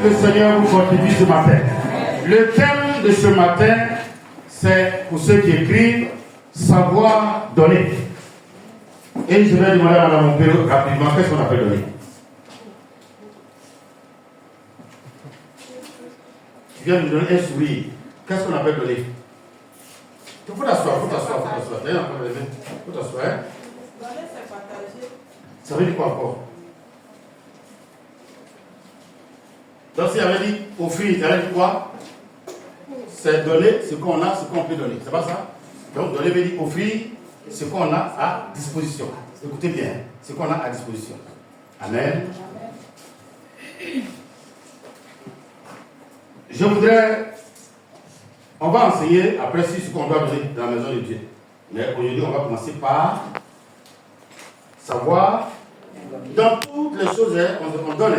le Seigneur vous fortifie ce matin. Le thème de ce matin, c'est pour ceux qui écrivent, savoir donner. Et je vais demander à Mme Montpellier rapidement, qu'est-ce qu'on appelle donner? Tu viens de me donner un sourire. Qu'est-ce qu'on appelle donner? Il faut t'asseoir, il faut t'asseoir. D'ailleurs, il faut t'asseoir. Donner, c'est partager. Ça veut dire quoi encore? Donc, s'il avait dit offrir, il avait dit quoi? C'est donner ce qu'on a, ce qu'on peut donner. C'est pas ça? Donc, donner veut dire offrir ce qu'on a à disposition. Écoutez bien, ce qu'on a à disposition. Amen. Je voudrais. On va enseigner après ce qu'on doit donner dans la maison de Dieu. Mais aujourd'hui, on va commencer par savoir. Dans toutes les choses, on donne.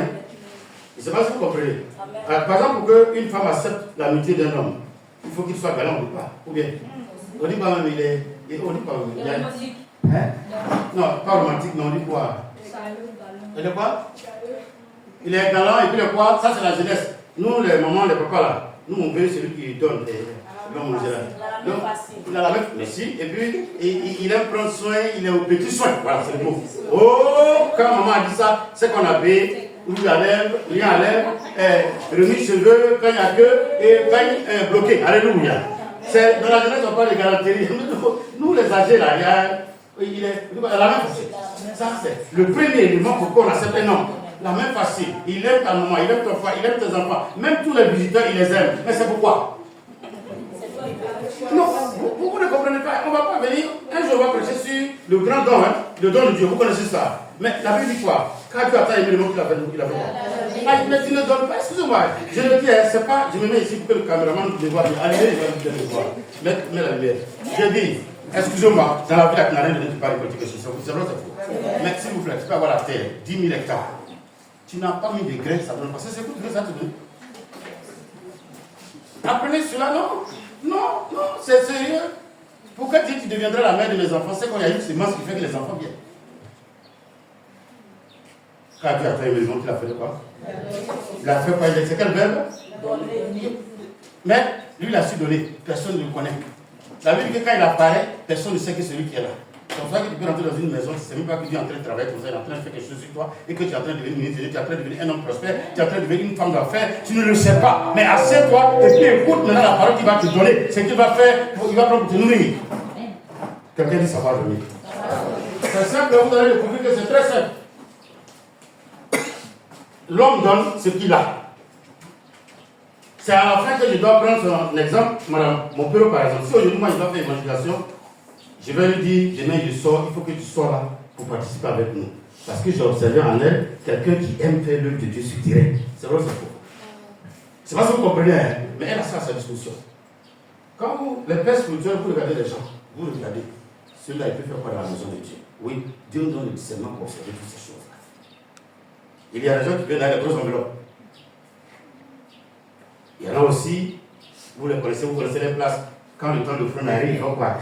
Je ne sais pas si vous comprenez. Par exemple, pour qu'une femme accepte l'amitié d'un homme, il faut qu'il soit galant ou pas. Ou bien. On dit pas même il est. On dit pas il est. Hein? Non, pas romantique, mais on dit quoi? Il est quoi? Il est galant et puis le quoi? Ça, c'est la jeunesse. Nous, les mamans, les papas, là, nous, on veut celui qui donne l'homme là. Donc, il a la même. Merci. Et puis, il aime prendre soin, il est au petit soin. Voilà, c'est le mot. Oh, quand maman a dit ça, c'est qu'on a payé. Rouge à lèvres, lien à lèvres, remis cheveux, quand il n'y a que, et quand il est bloqué. Alléluia. C'est, dans la jeunesse, on parle de galanterie. Nous, les âgés, là, il est la même facile. Ça, c'est le premier élément pour qu'on accepte un homme. La même facile. Il aime ta maman, il aime ton frère, il aime tes enfants. Même tous les visiteurs, il les aime. Mais c'est pourquoi? Non, vous ne comprenez pas. On ne va pas venir. Un jour, on va prêcher sur le grand don, hein, le don de Dieu. Vous connaissez ça. Mais la Bible dit quoi? Quand Dieu a tant aimé le monde qu'il a fait, mais tu ne donnes pas. Excusez-moi. Je le dis, c'est pas. Je me mets ici pour que le caméraman me voit bien. Allez, il va me voir. Mets la lumière. Je dis, excusez-moi, dans la ville à Canarien, ne dis pas répéter quelque chose. C'est vrai, c'est faux. Mais s'il vous plaît, tu peux avoir la terre, 10 000 hectares. Tu n'as pas mis de graines, ça donne pas. C'est quoi que ça te donne? Apprenez cela, non? Non, c'est sérieux. Pourquoi tu deviendras la mère de mes enfants? C'est qu'on y a une semence qui fait que les enfants viennent. Quand Dieu a fait une maison, il a fait de quoi? Il a fait quoi? C'est quel verbe? Mais lui, il a su donner. Personne ne le connaît. Ça veut dire que quand il apparaît, personne ne sait que c'est lui qui est là. C'est pour ça que tu peux rentrer dans une maison, tu ne sais même pas que tu es en train de travailler comme ça, il est en train de faire quelque chose sur toi, et que tu es en train de devenir ministre, tu es en train de devenir un homme prospère, tu es en train de devenir une femme d'affaires, tu ne le sais pas. Mais assieds-toi et puis écoute maintenant la parole qu'il va te donner, c'est qu'il va faire, il va prendre pour te nourrir. Quelqu'un dit savoir donner. C'est simple, vous allez découvrir que c'est très simple. L'homme donne ce qu'il a. C'est à la fin que je dois prendre son exemple, madame, mon père par exemple. Si aujourd'hui moi je dois faire évangélisation, je vais lui dire, demain je sors, il faut que tu sois là pour participer avec nous. Parce que j'ai observé en elle quelqu'un qui aime faire l'œuvre de Dieu sur terrain. C'est vrai ou c'est faux? C'est pas ce que vous comprenez, hein? Mais elle a ça à sa disposition. Quand vous, les pères spirituels, vous regardez les gens, vous regardez, celui-là il peut faire quoi dans la maison de Dieu? Oui, Dieu nous donne le discernement pour observer toutes ces choses-là. Il y a des gens qui viennent dans les grosses enveloppes. Il y en a aussi, vous les connaissez, vous connaissez les places. Quand le temps de front arrive, ils vont quoi?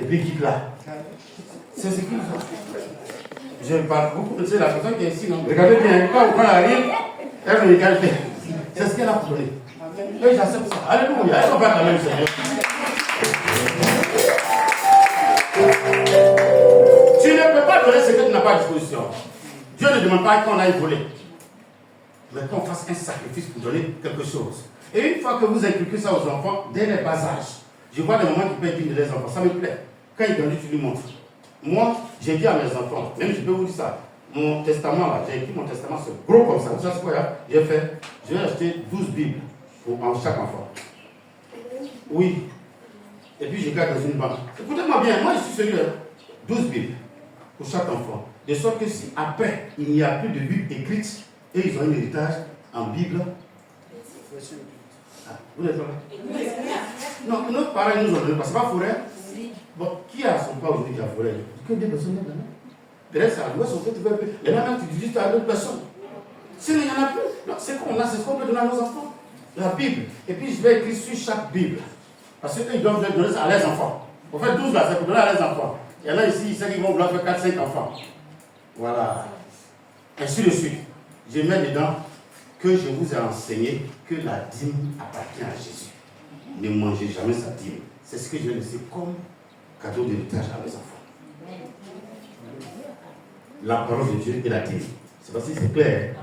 Et puis ils quittent là. C'est ce qu'ils font. Je parle, vous connaissez la personne qui est ici, non? Regardez bien, quand le front arrive, elle me regarde bien. C'est ce qu'elle a pour donner. Et j'accepte ça. Alléluia, elle va pas quand même, Seigneur. Tu ne peux pas donner ce que tu n'as pas à disposition. Dieu ne demande pas qu'on aille voler. Mais qu'on fasse un sacrifice pour donner quelque chose. Et une fois que vous inculquez ça aux enfants, dès les bas âges, je vois des moments qui peuvent dire les enfants, ça me plaît. Quand ils grandissent, tu lui montres. Moi, j'ai dit à mes enfants, même je peux vous dire ça, mon testament là, j'ai écrit mon testament, c'est gros comme ça. Vous savez quoi là? J'ai fait, j'ai acheté 12 Bibles pour chaque enfant. Oui. Et puis je garde dans une banque. Écoutez-moi bien, moi je suis sérieux. 12 Bibles pour chaque enfant. De sorte que si après, il n'y a plus de Bible écrite, et ils ont un héritage en Bible. Ah, vous n'êtes pas là? Non, nos parents nous ont donné, parce que c'est pas forêt. Bon, qui a son pas aujourd'hui qui a forêt? Que des personnes là-dedans. Peut-être ça, nous, son fait, il y en a même qui disent à d'autres personnes. Sinon, il n'y en a plus. Non, c'est qu'on a, c'est ce qu'on peut donner à nos enfants. La Bible. Et puis, je vais écrire sur chaque Bible. Parce qu'ils doivent donner ça à leurs enfants. Pour faire 12 là, c'est pour donner à leurs enfants. Il y en a ici, ils savent qu'ils vont vouloir faire 4-5 enfants. Voilà. Ainsi de suite. Je mets dedans que je vous ai enseigné que la dîme appartient à Jésus. Ne mangez jamais sa dîme. C'est ce que je laissé comme cadeau d'héritage à mes enfants. La parole de Dieu et la dîme. C'est parce que c'est clair.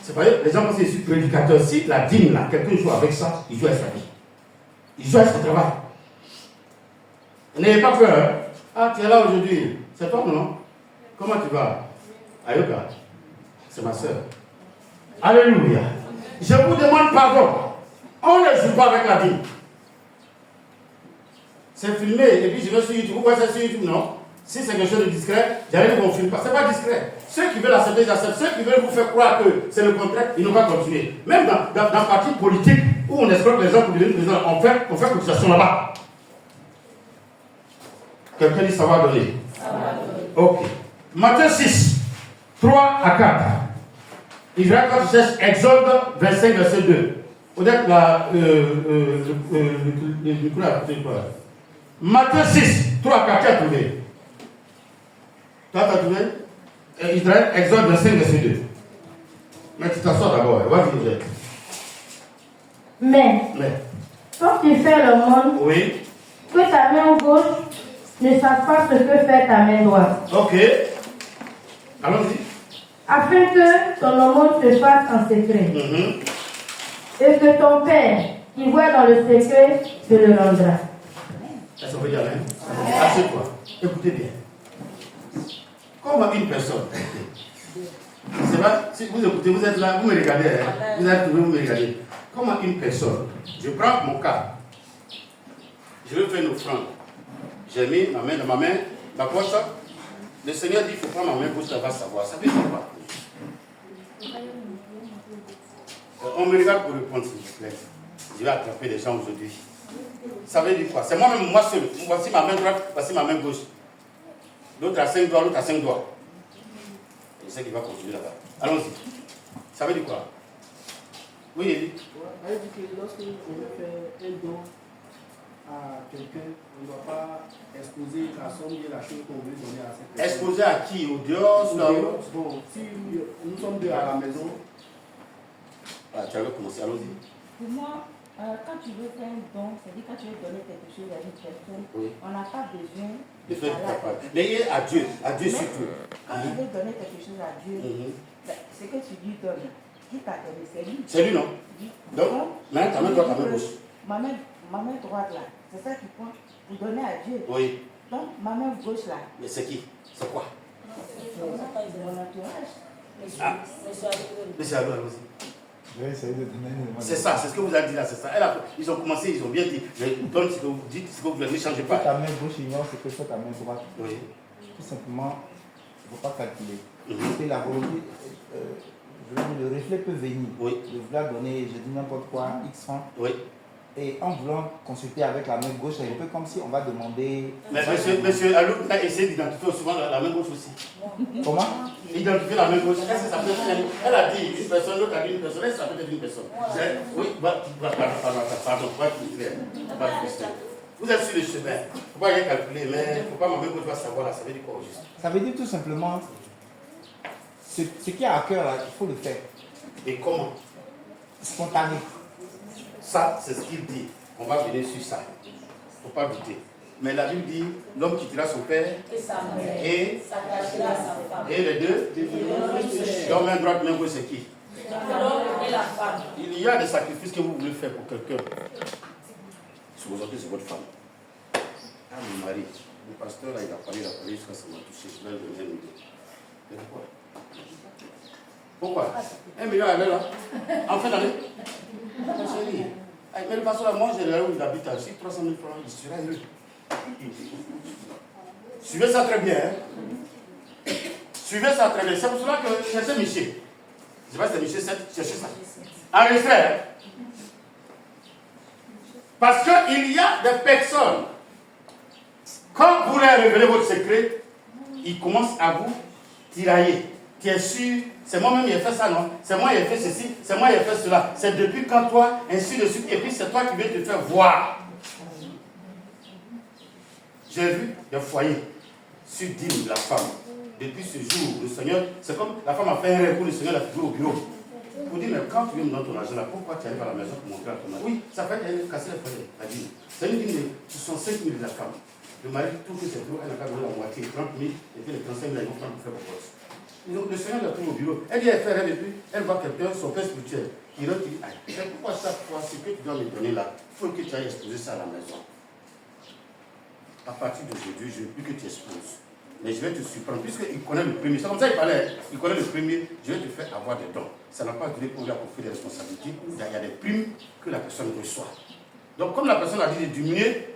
C'est pas les gens pensent que je suis prédicateur. Si la dîme, là, quelqu'un joue avec ça, il joue avec sa vie. Il joue avec son travail. N'ayez pas peur. Hein? Ah, tu es là aujourd'hui. C'est toi, non? Comment tu vas? Ayoka, c'est ma soeur. Alléluia. Je vous demande pardon. On ne joue pas avec la dîme. C'est filmé et puis je vais sur YouTube. Vous voyez ça sur YouTube, non? Si c'est quelque chose de discret, j'allais vous filmer pas. Ce n'est pas discret. Ceux qui veulent accepter, j'accepte. Ceux qui veulent vous faire croire que c'est le contraire, ils n'ont pas continué. Même dans le parti politique où on escroque les gens pour devenir président, on fait cotisation là-bas. Quelqu'un dit ça va donner. Ok. Matthieu 6, 3 à 4. Israël, quand tu cherches Exode 25, verset 2. Peut-être Matthieu 6, 3 à 4, tu as trouvé. Tu as trouvé Israël, Exode 25, verset 2. Mais tu t'assois d'abord. Vas-y, Israël. Mais, quand tu fais le monde, oui, que ta main gauche ne sache pas ce que fait ta main droite. Ok. Allons-y. Afin que ton aumône se fasse en secret. Et que ton Père, qui voit dans le secret, te le rendra. Est-ce qu'on peut dire amen? Assieds-toi. Écoutez bien. Comment une personne, c'est pas, si vous écoutez, vous êtes là, vous me regardez, hein? Vous êtes vous me regardez. Comment une personne, je prends mon cas, je veux faire une offrande. J'ai mis ma main dans ma main, ma poche. Le Seigneur dit il faut prendre ma main gauche, ça va savoir. Ça veut dire quoi? On me regarde pour répondre, s'il vous plaît. Je vais attraper les gens aujourd'hui. Ça veut dire quoi? C'est moi-même, moi seul. Voici ma main droite, voici ma main gauche. L'autre a 5 doigts, l'autre a 5 doigts. Je sais qu'il va continuer là-bas. Allons-y. Ça veut dire quoi? Oui, Elie. Elle dit que lorsqu'on fait un don à quelqu'un, on ne doit pas exposer la somme et la chose qu'on veut donner à cette personne. Exposer à qui? Au dehors? Bon, si nous sommes deux à la maison. Ah, tu as commencé, allons-y. Pour moi, quand tu veux faire un don, c'est-à-dire quand tu veux donner quelque chose à une personne, on n'a pas besoin de parler. Mais à Dieu surtout. Quand tu veux donner quelque chose à Dieu, c'est que tu lui donnes. Qui t'a donné? C'est lui. C'est lui, non? Donc, maintenant, ta main droite, ta main gauche. Ma main droite, là, c'est ça qui compte. Vous donnez à Dieu. Oui. Donc, ma main gauche, là. Mais c'est qui? C'est quoi? C'est mon entourage. Ah. Monsieur Alou, allons-y. Je vais essayer de donner une. C'est ça, c'est ce que vous avez dit là, c'est ça. Ils ont commencé, ils ont bien dit, je donne ce que vous dites, ce que vous voulez, ne changez pas. Ta main gauche ignore ce que fait ta main droite. Oui. Tout simplement, il ne faut pas calculer. Parce que la volonté, le reflet peut venir. Oui. De vouloir donner, je dis n'importe quoi, X francs. Oui. Et en voulant consulter avec la main gauche, c'est un peu comme si on va demander. Mais monsieur Alou a essayé d'identifier souvent la main gauche aussi. Comment? Identifier la main gauche. Est-ce que ça peut être elle a dit une personne, l'autre a dit une personne, est-ce que ça peut être une personne? Oui, pardon, pas tout clair. Vous êtes sur le chemin. Il ne faut pas rien calculer, mais il ne faut pas ma main gauche va savoir là, ça veut dire quoi au juste? Ça veut dire tout simplement, ce qui est à cœur là, il faut le faire. Et comment? Spontané. Ça, c'est ce qu'il dit. On va venir sur ça. Il ne faut pas douter. Mais la Bible dit, l'homme quittera son père et les deux. Donc main droite, main gauche, c'est qui? Il y a des sacrifices que vous voulez faire pour quelqu'un. Aujourd'hui, c'est votre femme. Ah, mon mari, le pasteur, là, il a parlé jusqu'à ça m'a touché. Je vais le donner une idée. C'est pourquoi? Pourquoi? 1 million à l'heure, là. En fin d'année. Chérie. Mais le pasteur, là, moi, j'ai là où il habite, si 300 000 francs, il sera heureux. Suivez ça très bien. Hein? Suivez ça très bien. C'est pour cela que cherchez Michel. Je ne sais pas si c'est Michel 7, cherchez ça. Enregistrez. Hein? Parce qu'il y a des personnes, quand vous leur révélez votre secret, ils commencent à vous tirailler. Tu es sûr, c'est moi-même qui ai fait ça, non? C'est moi qui ai fait ceci, c'est moi qui ai fait cela. C'est depuis quand toi, ainsi de suite. Et puis c'est toi qui veux te faire voir. J'ai vu des foyers sur dîme la femme. Depuis ce jour, le Seigneur, c'est comme la femme a fait un rêve pour le Seigneur l'a trouvé au bureau. pour dire, mais quand tu viens me donner ton argent là, pourquoi tu arrives à la maison pour montrer à ton mari? Oui, ça fait casser les frais, la dîme. C'est une dîme de 65 000 de la femme. Le mari trouve que c'est trop, elle n'a qu'à donner la moitié, 30 000, et puis les 35 000, ils vont prendre pour faire le poste. Donc le Seigneur la trouve au bureau. Elle dit, elle fait rêve et puis elle voit quelqu'un, son père spirituel, qui rentre, qui dit, ah, pourquoi chaque fois, ce que tu dois me donner là, il faut que tu ailles exposer ça à la maison. À partir d'aujourd'hui, je veux plus que tu exposes. Mais je vais te surprendre, puisqu'il connaît le premier. C'est comme ça qu'il parlait, il connaît le premier, je vais te faire avoir des dons. Ça n'a pas duré pour lui apporter des responsabilités. Il y a des primes que la personne reçoit. Donc, comme la personne a dit de diminuer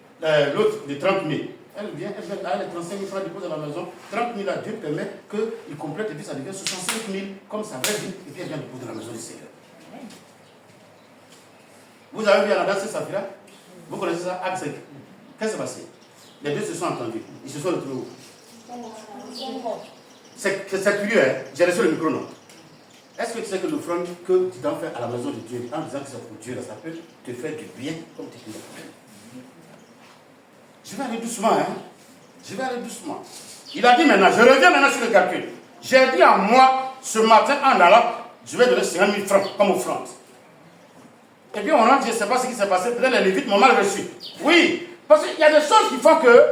l'autre de 30 000, elle vient, elle a les 35 000 francs déposés à la maison. 30 000 à Dieu permet qu'il complète et puis ça devient 65 000 comme ça vraie vie. Et puis elle vient déposer dans la maison du Seigneur. Vous avez vu Anadas et Saphira? Vous connaissez ça? Acte 5. Qu'est-ce qui s'est passé? Les deux se sont entendus. Ils se sont retrouvés où? C'est curieux, hein? J'ai reçu le micro, non? Est-ce que tu sais que l'offrande que tu t'en fais à la maison de Dieu, en disant que c'est pour Dieu, là, ça peut te faire du bien comme tu dis? Je vais aller doucement, hein? Je vais aller doucement. Il a dit maintenant, je reviens maintenant sur le calcul. J'ai dit à moi, ce matin en allant, je vais donner 50 000 francs comme offrande. Et puis on rentre, je ne sais pas ce qui s'est passé, peut-être les Lévites m'ont mal reçu. Oui, parce qu'il y a des choses qui font que,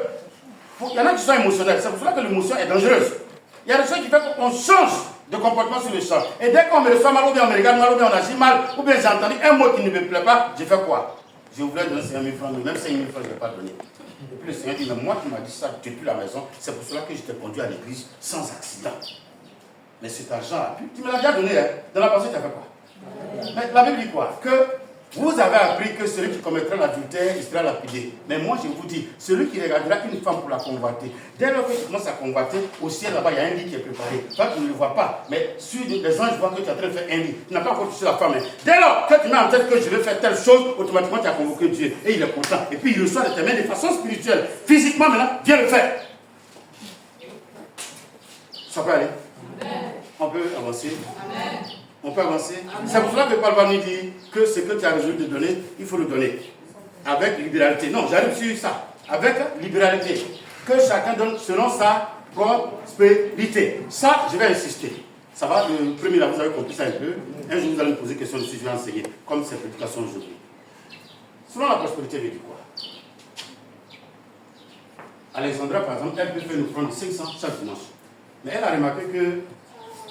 il y en a qui sont émotionnels, c'est pour cela que l'émotion est dangereuse. Il y a des choses qui font qu'on change de comportement sur le champ. Et dès qu'on me reçoit mal, ou bien on me regarde mal, ou bien on agit mal, ou bien j'ai entendu un mot qui ne me plaît pas, je fais quoi? Je voulais donner 5 000 francs, mais même 5 000 francs, je ne vais pas donner. Et puis le Seigneur dit, mais moi qui m'a dit ça depuis la maison, c'est pour cela que je t'ai conduit à l'église sans accident. Mais cet argent, tu me l'as déjà donné, hein? Dans la pensée, tu as fait quoi? Mais la Bible dit quoi? Que vous avez appris que celui qui commettra l'adultère, il sera lapidé. Mais moi, je vous dis, celui qui regardera une femme pour la convoiter, dès lors que tu commences à convoiter, au ciel là-bas, il y a un lit qui est préparé. Toi, tu ne le vois pas, mais sur les anges voient que tu es en train de faire un lit. Tu n'as pas encore touché la femme. Dès lors que tu mets en tête que je vais faire telle chose, automatiquement, tu as convoqué Dieu. Et il est content. Et puis, il reçoit de tes mains de façon spirituelle. Physiquement, maintenant, viens le faire. Ça peut aller? Amen. On peut avancer? Amen. On peut avancer. C'est pour cela que Paul va nous dire que ce que tu as résolu de donner, il faut le donner. Avec libéralité. Non, j'arrive sur ça. Avec libéralité. Que chacun donne selon sa prospérité. Ça, je vais insister. Ça va, le premier là, vous avez compris ça un peu. Un jour, vous allez me poser question dessus, je vais enseigner. Comme cette prédication aujourd'hui. Selon la prospérité, veut dire quoi? Alexandra, par exemple, elle peut faire une offrande de 500 chaque dimanche. Mais elle a remarqué que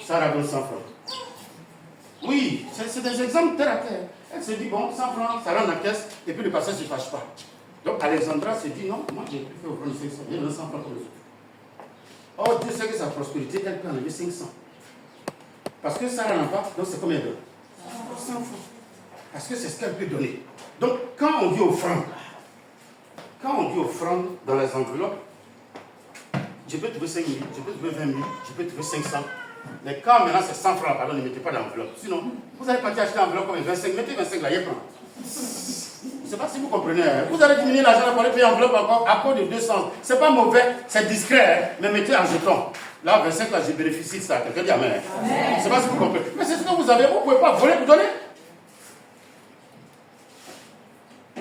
Sarah donne 100 francs. Oui, c'est des exemples terre à terre. Elle se dit, bon, 100 francs, ça rentre dans la caisse, et puis le pasteur ne se fâche pas. Donc Alexandra se dit, non, moi j'ai pu faire offrande de 500, j'ai donné 100 francs pour les autres. Or, Dieu sait que sa prospérité, elle peut enlever 500. Parce que Sarah n'a pas, donc c'est combien de 100 francs. Parce que c'est ce qu'elle peut donner. Donc, quand on dit offrande dans les enveloppes, je peux trouver 5 000, je peux trouver 20 000, je peux trouver 500. Mais quand maintenant c'est 100 francs, pardon, ne mettez pas d'enveloppe. Sinon, vous allez partir acheter l'enveloppe comme 25, mettez 25 là, il y a plein. Je ne sais pas si vous comprenez. Hein. Vous allez diminuer l'argent pour aller payer l'enveloppe encore à cause de 200. Ce n'est pas mauvais, c'est discret, hein, mais mettez en jeton. Là, 25 là, je bénéficie de ça. Quelqu'un dit amen. Je ne sais pas si vous comprenez. Mais c'est ce que vous avez, vous ne pouvez pas voler pour donner.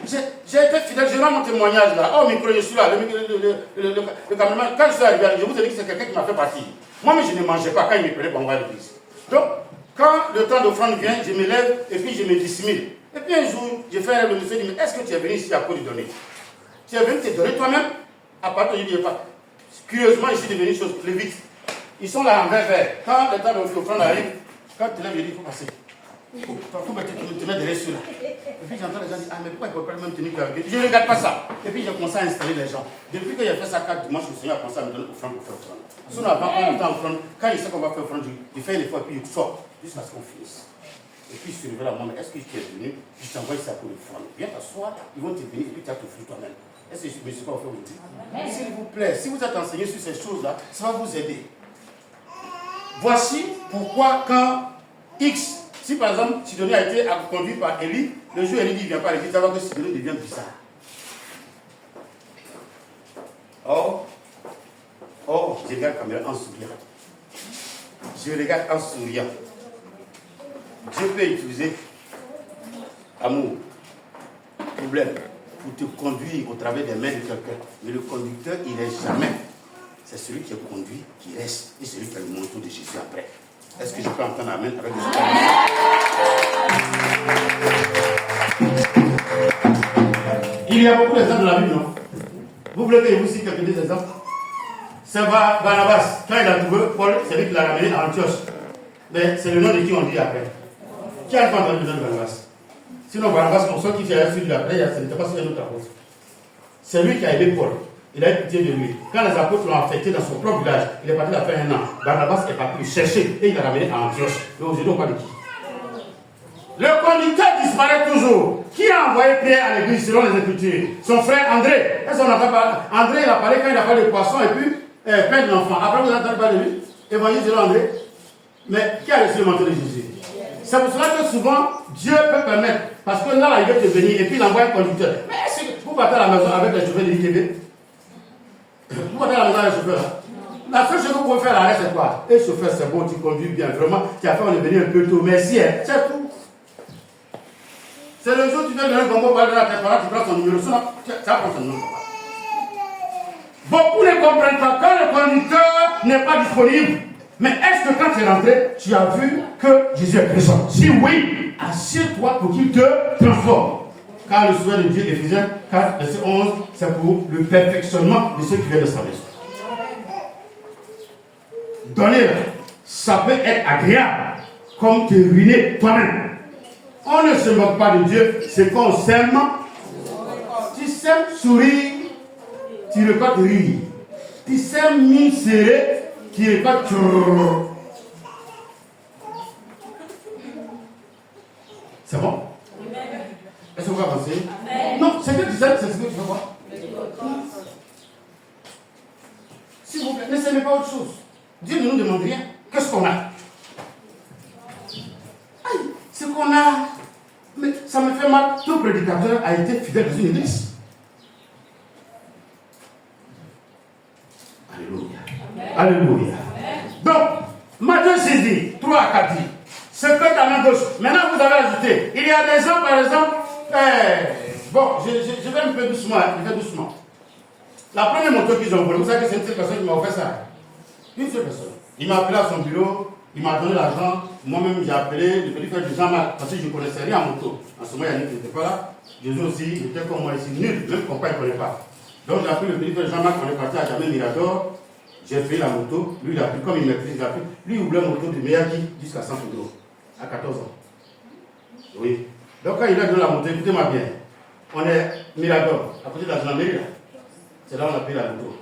J'ai été fidèle, je rends mon témoignage là. Oh, micro, je suis là, le caméraman. Quand je suis arrivé, je vous ai dit que c'est quelqu'un qui m'a fait partir. Moi-même, je ne mangeais pas quand il me prenait pour envoyer à l'église. Donc, quand le temps d'offrande vient, je me lève et puis je me dissimule. Et puis un jour, j'ai fait un rêve, le monsieur dit, mais est-ce que tu es venu ici à cause de donner? Tu es venu te donner toi-même? À part que je ne dis pas. Curieusement, ici, devenu une chose, les vite. Ils sont là en vert. Quand le temps d'offrande arrive, quand tu lèves, je dis, il faut passer. Il faut te mettre derrière ceux-là. Et puis j'entends les gens dire, ah mais pourquoi ils ne peuvent pas même tenir qu'avec. Je ne regarde pas ça. Et puis j'ai commencé à installer les gens. Depuis que j'ai fait ça 4 dimanches, le Seigneur a commencé à me donner offrande pour faire offrande. Sinon avant, on temps offrande, quand il sait qu'on va faire offrande, je fais l'effort et puis il sort. Jusqu'à ce qu'on finisse. Et puis je suis révélé à moi, mais est-ce que tu es venu? Je t'envoie ici à pour l'offrande. Viens t'asseoir, ils vont te venir et puis tu as t'offrir toi-même. Est-ce que je ne suis pas offert aujourd'hui? S'il vous plaît, si vous êtes enseigné sur ces choses-là, ça va vous aider. Voici pourquoi quand X, si par exemple Sidonie a été conduit par Élie, le jour où Élie dit il ne vient pas à l'église, ça va que Sidonie devient bizarre. Oh, je regarde la caméra en souriant. Je regarde en souriant. Dieu peut utiliser amour, problème, pour te conduire au travers des mains de quelqu'un. Mais le conducteur, il n'est jamais. C'est celui qui est conduit qui reste. Et celui qui fait le manteau de Jésus après. Est-ce que je peux entendre amen avec le y a beaucoup d'exemples dans la Bible, non? Vous voulez que je vous cite quelques exemples? C'est Barnabas, quand il a trouvé Paul, c'est lui qui l'a ramené à Antioche. Mais c'est le nom de qui on dit après. Qui a entendu le nom de Barnabas? Sinon, Barnabas, on sait qu'il fait suivi après, ce n'était pas sur un autre apôtre. C'est lui qui a aidé Paul. Il a eu pitié de lui. Quand les apôtres l'ont affecté dans son propre village, il est parti là faire 1 an. Barnabas est parti le chercher et il l'a ramené à Antioche. Mais aujourd'hui, on parle de qui? Le conducteur disparaît toujours. Qui a envoyé Pierre à l'église selon les Écritures? Son frère André. Est-ce qu'on n'a pas parlé? André, il a parlé quand il a parlé de poisson et puis père de l'enfant. Après, vous entendez parler de lui? Évangile selon André. Mais qui a reçu le manteau de Jésus? C'est pour cela que souvent, Dieu peut permettre. Parce que là, il veut te venir et puis il envoie un conducteur. Mais est-ce que vous partez à la maison avec les chauffeurs de l'ITV? Vous partez à la maison avec les chauffeurs là? La seule chose que vous pouvez faire à l'arrêt, c'est quoi? Et chauffeur, c'est bon, tu conduis bien. Vraiment, tu as fait, on est venu un peu tôt. Merci, hein. C'est tout. C'est le jour où tu viens de donner un bonbon par là, tu prends son numéro. Tu prends son numéro. Beaucoup ne comprennent pas quand le conducteur n'est pas disponible. Mais est-ce que quand tu es rentré, tu as vu que Jésus est présent? Si oui, assieds-toi pour qu'il te transforme. Car le souhait de Dieu, Éphésiens 4, verset 11, c'est pour le perfectionnement de ceux qui viennent de sa maison. Donner, ça peut être agréable, comme te ruiner toi-même. On ne se moque pas de Dieu, c'est qu'on s'aime. Tu sèmes sourire, tu récoltes rire. Tu sèmes mine serrée, tu récoltes tchou. C'est bon? Est-ce que vous avancez? Non, c'est que tu sais, c'est ce que tu fais quoi? S'il vous plaît, ne s'aimez pas autre chose. Dieu ne nous demande rien. Qu'est-ce qu'on a? Aïe, ce qu'on a. Mais ça me fait mal. Tout prédicateur a été fidèle dans une église. Alléluia. Alléluia. Donc, Matthieu 6 dit, 3 à 4 dit, ce que ta main gauche. Maintenant, vous avez ajouté. Il y a des gens, par exemple, bon, je vais un peu doucement, je vais doucement. La première moto qu'ils ont volée, vous savez que c'est une seule personne qui m'a offert ça. Une seule personne. Il m'a appelé à son bureau, il m'a donné l'argent. Moi-même, j'ai appelé le petit frère de Jean-Marc, parce que je ne connaissais rien en moto. En ce moment, Yannick n'était pas là. Jésus aussi, il était comme moi ici, nul, même compas, il ne connaît pas. Donc, j'ai appelé le petit frère Jean-Marc, on est parti à Jamel Mirador. J'ai fait la moto. Lui, il a pris, comme il maîtrise, il a pris. Lui, il voulait une moto de Miyagi jusqu'à 100 euros, à 14 ans. Oui. Donc, quand il a donné la moto, écoutez-moi bien. On est Mirador, à côté de la gendarmerie, là. C'est là où on a pris la moto.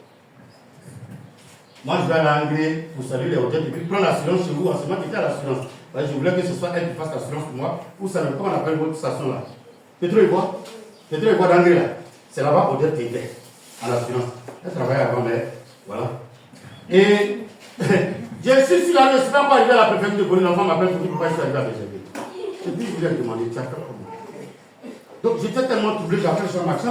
Moi, je vais aller à Anglais pour saluer les hôtels et puis prendre l'assurance chez vous. En ce moment, j'étais à l'assurance. Je voulais que ce soit elle qui fasse l'assurance pour moi. Vous savez, comment on appelle votre station là? Pétro-Ivoire d'Anglais là. C'est là-bas, Odette était à l'assurance. Elle travaillait avant, mais voilà. Et je suis sur la rue, je ne suis pas encore arrivé à la préfecture de Bolivie. L'enfant m'appelle pour dire pourquoi je suis arrivé à BGB. Et puis, je lui ai demandé, tu as fait comment? Donc, j'étais tellement troublé, j'ai appelé Jean-Marc.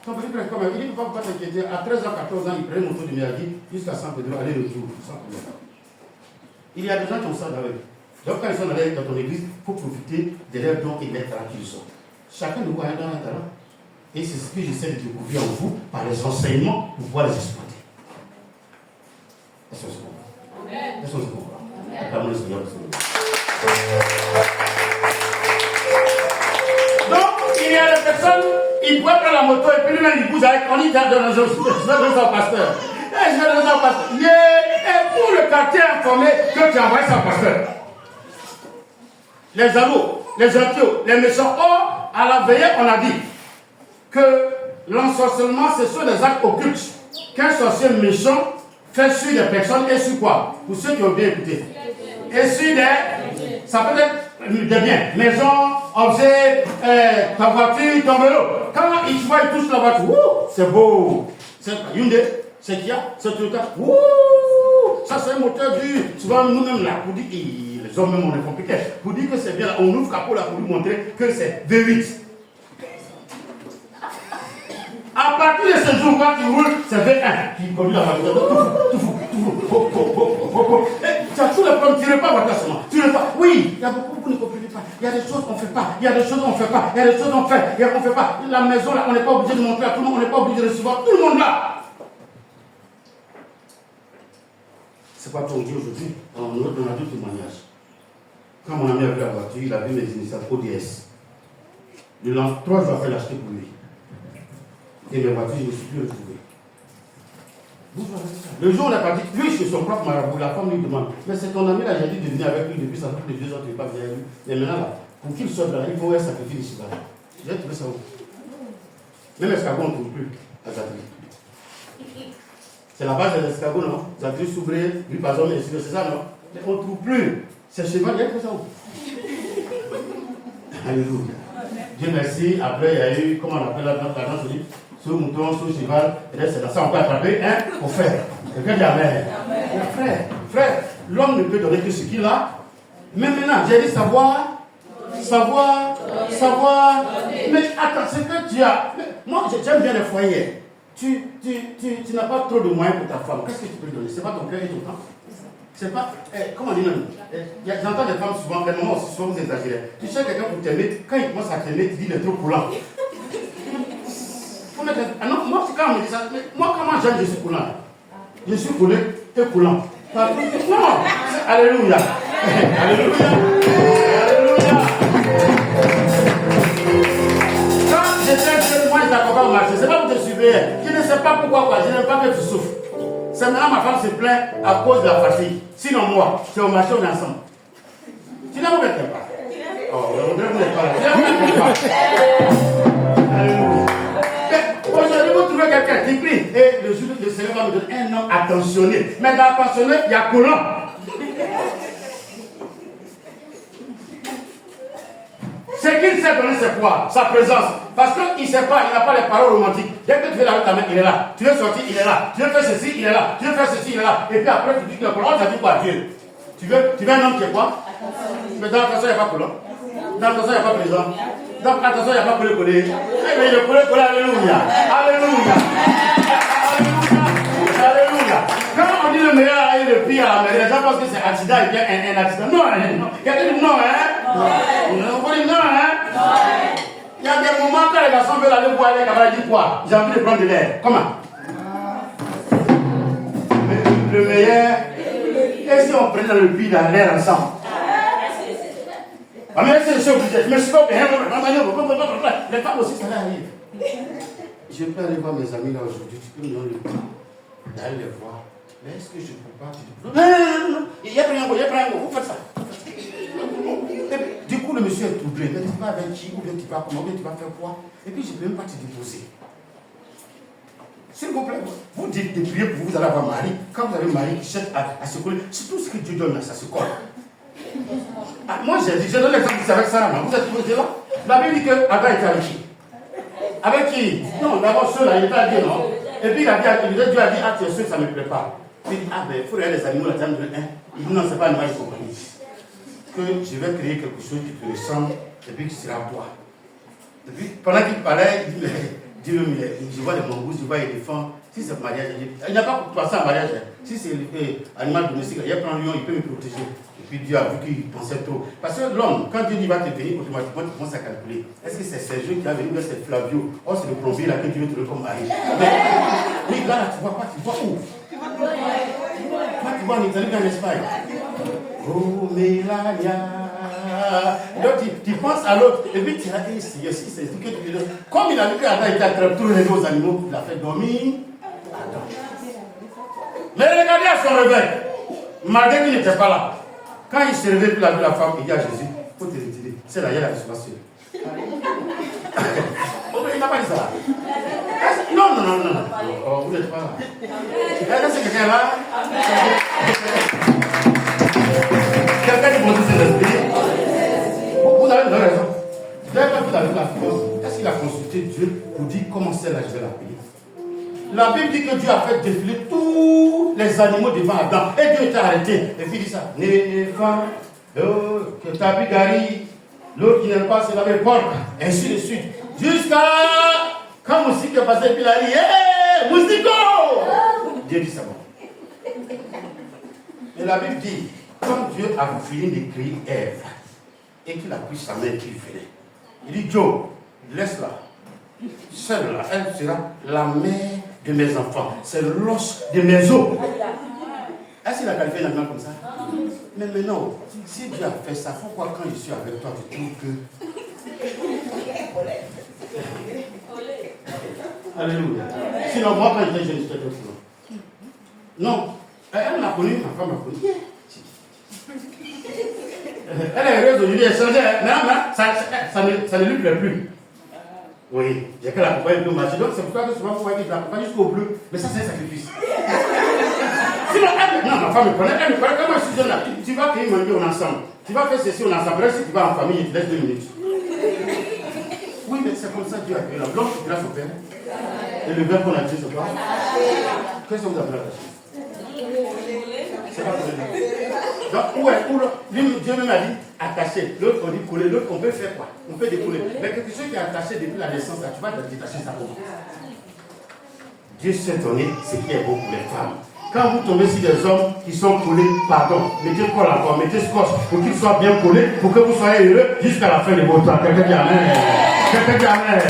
Son petit frère, comme il dit, ne faut pas t'inquiéter. À 13 ans, 14 ans, il prenait une moto de Miyagi jusqu'à 100 km, aller le jour, sans problème. Il y a des gens qui ont ça dans eux. Donc, quand ils sont dans ton église, il faut profiter de leurs dons et des talents qu'ils sont. Chacun de vous a un don et un talent. Et c'est ce que j'essaie de découvrir en vous par les enseignements pour pouvoir les exploiter. Est-ce que c'est bon? Est-ce que c'est bon? Acclamons le Seigneur. Donc, il y a des personnes, ils pourraient prendre la moto et puis lui-même il bouge avec on dit, je vais donner ça au pasteur. Et je vais donner ça au pasteur. Et pour le quartier informé que tu envoies ça au pasteur. Les jaloux, les gentils, les méchants. Or, à la veillée, on a dit que l'ensorcellement, ce sont des actes occultes qu'un sorcier méchant fait sur des personnes et sur quoi? Pour ceux qui ont bien écouté. Et sur des... Ça peut être des biens. Maison, objet, ta voiture, ton vélo. Quand ils voient, ils touchent la voiture. C'est beau. C'est Hyundai, c'est Kia, c'est Toyota. Ça, c'est un moteur dur. Souvent, nous-mêmes, là, pour dire, les hommes, même, on est compliqué. Pour dire que c'est bien, on ouvre le capot là pour lui montrer que c'est V8. À partir de ce jour, quand tu roules, c'est V1 qui conduit la voiture. Tu as tout le problème, tu n'es pas votre classement. Tu n'es pas. Oui, il y a beaucoup, vous ne comprenez pas. Il y a des choses qu'on ne fait pas. Il y a des choses qu'on ne fait pas. Il y a des choses qu'on fait. Il y a qu'on ne fait pas. La maison, là, on n'est pas obligé de montrer à tout le monde. On n'est pas obligé de recevoir tout le monde là. C'est pas ton Dieu aujourd'hui. On a deux témoignages. Quand mon ami a vu la voiture, il a vu mes initiales ODS. Le lendemain, 3 jours après l'acheter pour lui. et mes voitures, je ne me suis plus retrouvé. Le jour où on est parti, lui, chez son propre marabout, la femme lui demande, mais c'est ton ami là, j'ai dit de venir avec lui depuis ça fait plus de 2 ans, tu n'es pas venu avec lui. Mais maintenant là, pour qu'il sorte de là, il faut un sacrifice ici là. J'ai trouvé ça où? Même escargot, on ne trouve plus à Zadri. C'est la base de l'escargot, non? Zadri, Soubré, Lupazon, c'est ça, non? Mais on ne trouve plus. C'est chez moi, il y a tout ça où? Alléluia. Dieu merci. Après, il y a eu, comment on appelle la danse, on dit, sur mouton, sur cheval, et là, c'est dans ça, on peut attraper un au fer. Quelqu'un dit amen. Frère, l'homme ne peut donner que ce qu'il a. Mais maintenant, j'ai dit savoir. Mais attends, c'est que tu as. Moi, j'aime bien les foyers. Tu n'as pas trop de moyens pour ta femme. Qu'est-ce que tu peux lui donner? C'est pas ton cœur et ton temps. C'est pas. Comment dire même? J'entends des femmes souvent, des moments aussi, souvent vous exagérez. Tu cherches quelqu'un pour t'aimer, quand il commence à t'aimer, tu dis il est trop coulant. Non, moi, quand on me dit ça, moi, comment j'aime, je suis coulant. Je suis coulé et coulant. Non, alléluia. Alléluia. Quand j'étais jeune, moi, je t'accompagne au marché. C'est pas pour te surveiller. Je ne sais pas pourquoi, je n'aime pas que tu souffres. C'est maintenant ma femme se plaint à cause de la fatigue. Sinon, moi, c'est au marché, on est ensemble. Tu n'as pas de pas. Oh, vous n'êtes pas là. Alléluia. Aujourd'hui, vous trouvez quelqu'un qui prie. Et le jour de Seigneur va me donner un homme attentionné. Mais dans l'attentionné, il y a collant. Ce qu'il sait donner, c'est quoi? Sa présence. Parce qu'il ne sait pas, il n'a pas les paroles romantiques. Dès que tu fais la route, ta main, il est là. Tu veux sortir, il est là. Tu veux faire ceci, il est là. Tu veux faire ceci, il est là. Et puis après, tu dis que le collant, ça dit quoi à Dieu? Tu veux un homme qui est quoi? Mais dans l'attention, il n'y a pas collant. Dans l'attention, il n'y a pas présent. Donc attention, il n'y a pas collé. Mais le collé, alléluia. Alléluia. Alléluia. Quand on dit le meilleur et le pire à la mairie, les gens pensent que c'est accident et bien un accident. Non, quelqu'un dit non, hein? On dit non, hein? Il y a des moments quand les garçons veulent aller boire, les camarades disent quoi? J'ai envie de prendre de l'air. Comment? Le meilleur. Et si on prenait le pire dans l'air ensemble? Mais c'est obligé. Mais c'est pas bien. Les femmes aussi, ça arrive. Je peux aller voir mes amis là aujourd'hui. Tu peux me donner le temps d'aller les voir. Mais est-ce que je ne peux pas? Non. Il y a rien, vous faites ça. Du coup, le monsieur est troublé. Mais tu vas avec qui? Ou bien tu vas comment? Ou bien tu vas faire quoi? Et puis, je ne peux même pas te déposer. S'il vous plaît, vous dites de prier pour vous, vous allez avoir mari. Quand vous avez un mari qui cherche à se coller, c'est tout ce que Dieu donne, ça se colle. Moi j'ai dit, je donne l'exemple, c'est avec Sarah, vous êtes posé là. La Bible dit que Adam était avec qui? Avec qui? Non, d'abord ceux-là, il était à Dieu, non? Et puis Dieu a dit, ah, tu es sûr que ça me prépare. Il dit, ah ben, il faut regarder les animaux, la dame de 1. Il dit, non, c'est pas un animal de compagnie. Que je vais créer quelque chose qui te ressemble, et puis qui sera toi. Et puis, pendant qu'il parlait, il dit, mais Dieu, je vois les mongousses, je vois les éléphants. Si c'est mariage, il n'y a pas passé en mariage. Si c'est animal domestique, il prend un lion, il peut me protéger. Et puis Dieu a vu qu'il pensait trop. Parce que l'homme, quand Dieu dit va te venir, automatiquement tu commences à calculer. Est-ce que c'est Sergio qui a venu, ou c'est Flavio? Oh, c'est le plombier là que Dieu veut te donner comme mari. Oui, là, tu vois pas, tu vois où? Toi, tu vois en Italie, en Espagne. Oh, Mélania. Donc tu penses à l'autre, et puis tu as dit, c'est que tu veux. Comme il a vu qu'Adam était attrapé tous les autres animaux, il a fait dormir Adam. Mais regardez à son réveil, malgré qu'il n'était pas là. Quand il s'est réveillé, puis il a vu la femme, il dit à Jésus, il faut te retirer. C'est là, il y a la résurrection. Il n'a pas dit ça. Non. Oh, vous n'êtes pas là. Est-ce que c'est quelqu'un là? Quelqu'un qui produit ses esprits. Vous avez raison. Vous avez la force. Est-ce qu'il a consulté Dieu pour dire comment c'est là, je vais la payer? La Bible dit que Dieu a fait défiler tous les animaux devant Adam. Et Dieu était arrêté. Et puis il dit ça. Nénéphant, que Tabigari, l'autre qui n'aime pas, c'est la même porte. Ainsi de suite. Jusqu'à quand Moustique est passé, puis il a dit, hé, Moustico! Dieu dit ça bon. Et la Bible dit, quand Dieu a fini de créer Ève, et qu'il a pris sa main et qu'il venait, il dit, Joe, laisse-la. Celle-là, elle sera la mère de mes enfants. C'est l'os de mes os. Est-ce qu'il a qualifié un animal comme ça? Mais maintenant, si Dieu a fait ça, pourquoi quand je suis avec toi, tu trouves que... Alléluia. Sinon, moi, quand j'étais jeune, j'étais trop. Non. Elle m'a connu, ma femme m'a connu. Elle est heureuse aujourd'hui, elle changeait. Non, ça ne lui plaît plus. Oui, j'ai qu'à l'accompagner un peu au marché. Donc, c'est pour ça que souvent, vous voyez que je l'accompagne jusqu'au bleu. Mais ça, c'est un sacrifice. Sinon, non, ma femme me connaît. Elle me connaît. Quand moi, je suis jeune là, tu vas cueillir mon on ensemble. Tu vas faire ceci, on ensemble. Là, si tu vas en famille, je te laisse 2 minutes. Oui, mais c'est comme ça Dieu a créé la blanche qui a son père. Et le verbe qu'on a dit, c'est quoi? Qu'est-ce que vous appelez attaché? C'est pas possible. Donc, Dieu même a dit attaché. L'autre, on dit coller. L'autre, on peut faire quoi? On peut décoller. Mais quelque chose qui est attaché depuis la naissance, là, tu vas te détacher ça comment? Dieu s'est donné ce qui est bon pour les femmes. Quand vous tombez sur des hommes qui sont collés, pardon, mettez colle encore, mettez scotch pour qu'ils soient bien collés, pour que vous soyez heureux jusqu'à la fin de votre temps. Quelqu'un dit amen. Quelqu'un dit amen.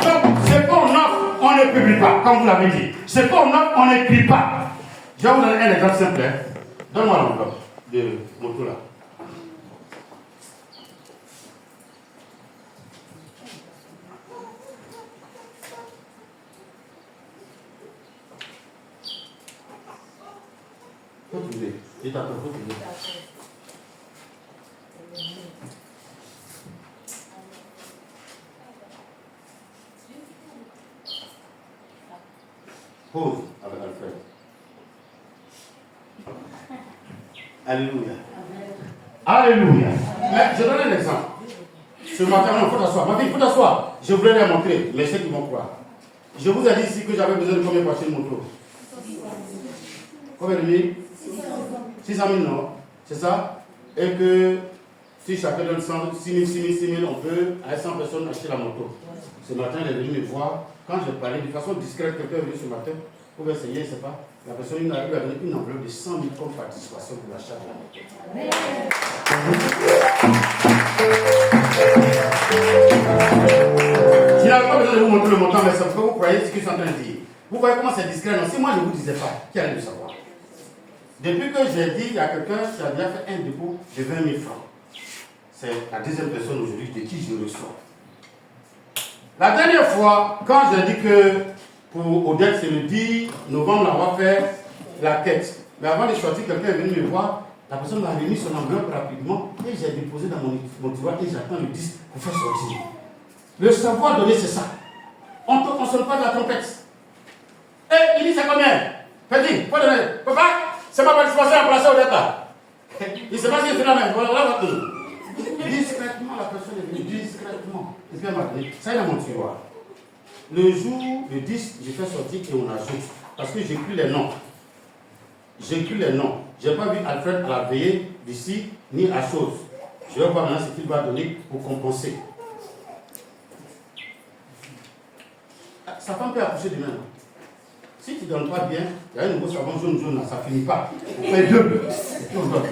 Donc, ce qu'on offre, on ne publie pas, comme vous l'avez dit. Ce qu'on offre, on n'écrit pas. Je vais vous donner un exemple simple. Donne-moi l'enveloppe de moto là. Faut trouver. Et t'as faut trouver. Pause avec Alfred. Alléluia. Alléluia. Mais je donne un exemple. Ce matin, il faut t'asseoir. Ma fille, il faut t'asseoir. Je voulais les montrer, mais ceux qui vont croire. Je vous ai dit ici que j'avais besoin de combien pour acheter une moto? Combien de mille? 600 000, non? C'est ça? Et que si chacun donne 6 000, on peut, à 100 personnes, acheter la moto. Ce matin, il est venu me voir. Quand je parlais de façon discrète, quelqu'un est venu ce matin pour essayer, je ne sais pas. La personne lui a donné une enveloppe de 100 000 comme participation pour l'achat de la moto. Je n'avais pas besoin de vous montrer le montant, mais c'est pour que vous croyez ce que je suis en train de dire. Vous voyez comment c'est discret? Non, si moi je ne vous disais pas, qui allait le savoir? Depuis que j'ai dit, il y a quelqu'un qui a déjà fait un dépôt de 20 000 francs. C'est la deuxième personne aujourd'hui de qui je reçois. La dernière fois, quand j'ai dit que pour Odette, c'est le 10 novembre, on va faire la quête. Mais avant de sortir, quelqu'un est venu me voir. La personne m'a remis son enveloppe rapidement et j'ai déposé dans mon tiroir et j'attends le 10 pour faire sortir. Le savoir donner, c'est ça. On ne sonne pas de la trompette. Et il dit, c'est combien? Petit, faut donner. Papa, c'est ma participation à placer Odette là. Il ne sait pas si il fait la même. Voilà, discrètement, la personne est venue, discrètement. Et puis elle m'a donné. Ça, il a mon tiroir. Le jour, le 10, j'ai fait sortir et on ajoute. Parce que j'écris les noms. J'écris les noms. Je n'ai pas vu Alfred à la veillée d'ici, ni à chose. Je vais voir maintenant ce qu'il va donner pour compenser. Sa femme peut accoucher demain. Si tu ne donnes pas bien, il y a un nouveau savon jaune là, ça ne finit pas. On fait 2. Et puis on donne.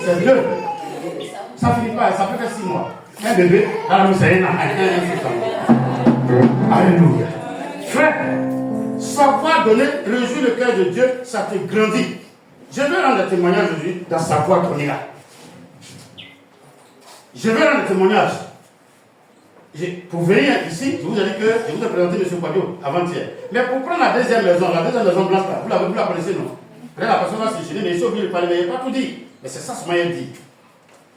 C'est 2. Ça ne finit pas, ça peut faire 6 mois. Un bébé, alors c'est un Alléluia. Frère, savoir donner, réjouir le cœur de Dieu, ça te grandit. Je veux rendre un témoignage aujourd'hui dans savoir qu'on est là. Je veux rendre un témoignage. Pour venir ici, je vous ai dit que je vous ai présenté M. Quadio avant-hier. Mais pour prendre la deuxième maison blanche là, vous la connaissez, non? Peut-être la personne va se gêner, mais il s'est oublié de parler, mais il n'a pas tout dit. Mais c'est ça ce moyen de dire.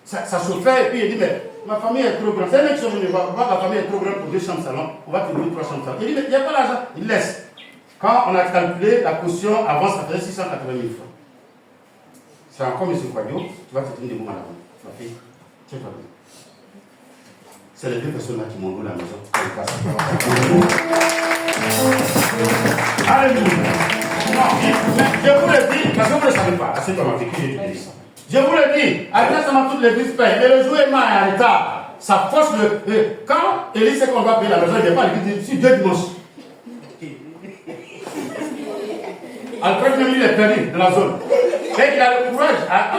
Ça chauffait et puis il dit, mais ma famille est trop grande. C'est un mec qui sont venus voir, ma famille est trop grande pour 2 chambres salon, on va te donner 3 chambres salon. Il dit, mais il n'y a pas l'argent, il laisse. Quand on a calculé la caution, avant ça faisait 680 000 francs. C'est encore M. Quadio, tu vas te tenir debout, madame. Ma fille, tiens-toi bien. C'est les 2 personnes là qui m'ont loué la maison. Alléluia. Non, mais je vous le dis, parce que vous ne le savez pas. C'est comme avec qui je vous le dis, avec ça m'a toute l'église paye. Mais le jour est mal en retard. Ça force le. Quand Élie sait qu'on va payer la maison, il n'est pas à l'église sur 2 dimanches. Alfred même lui est perdu dans la zone. Et il a le courage,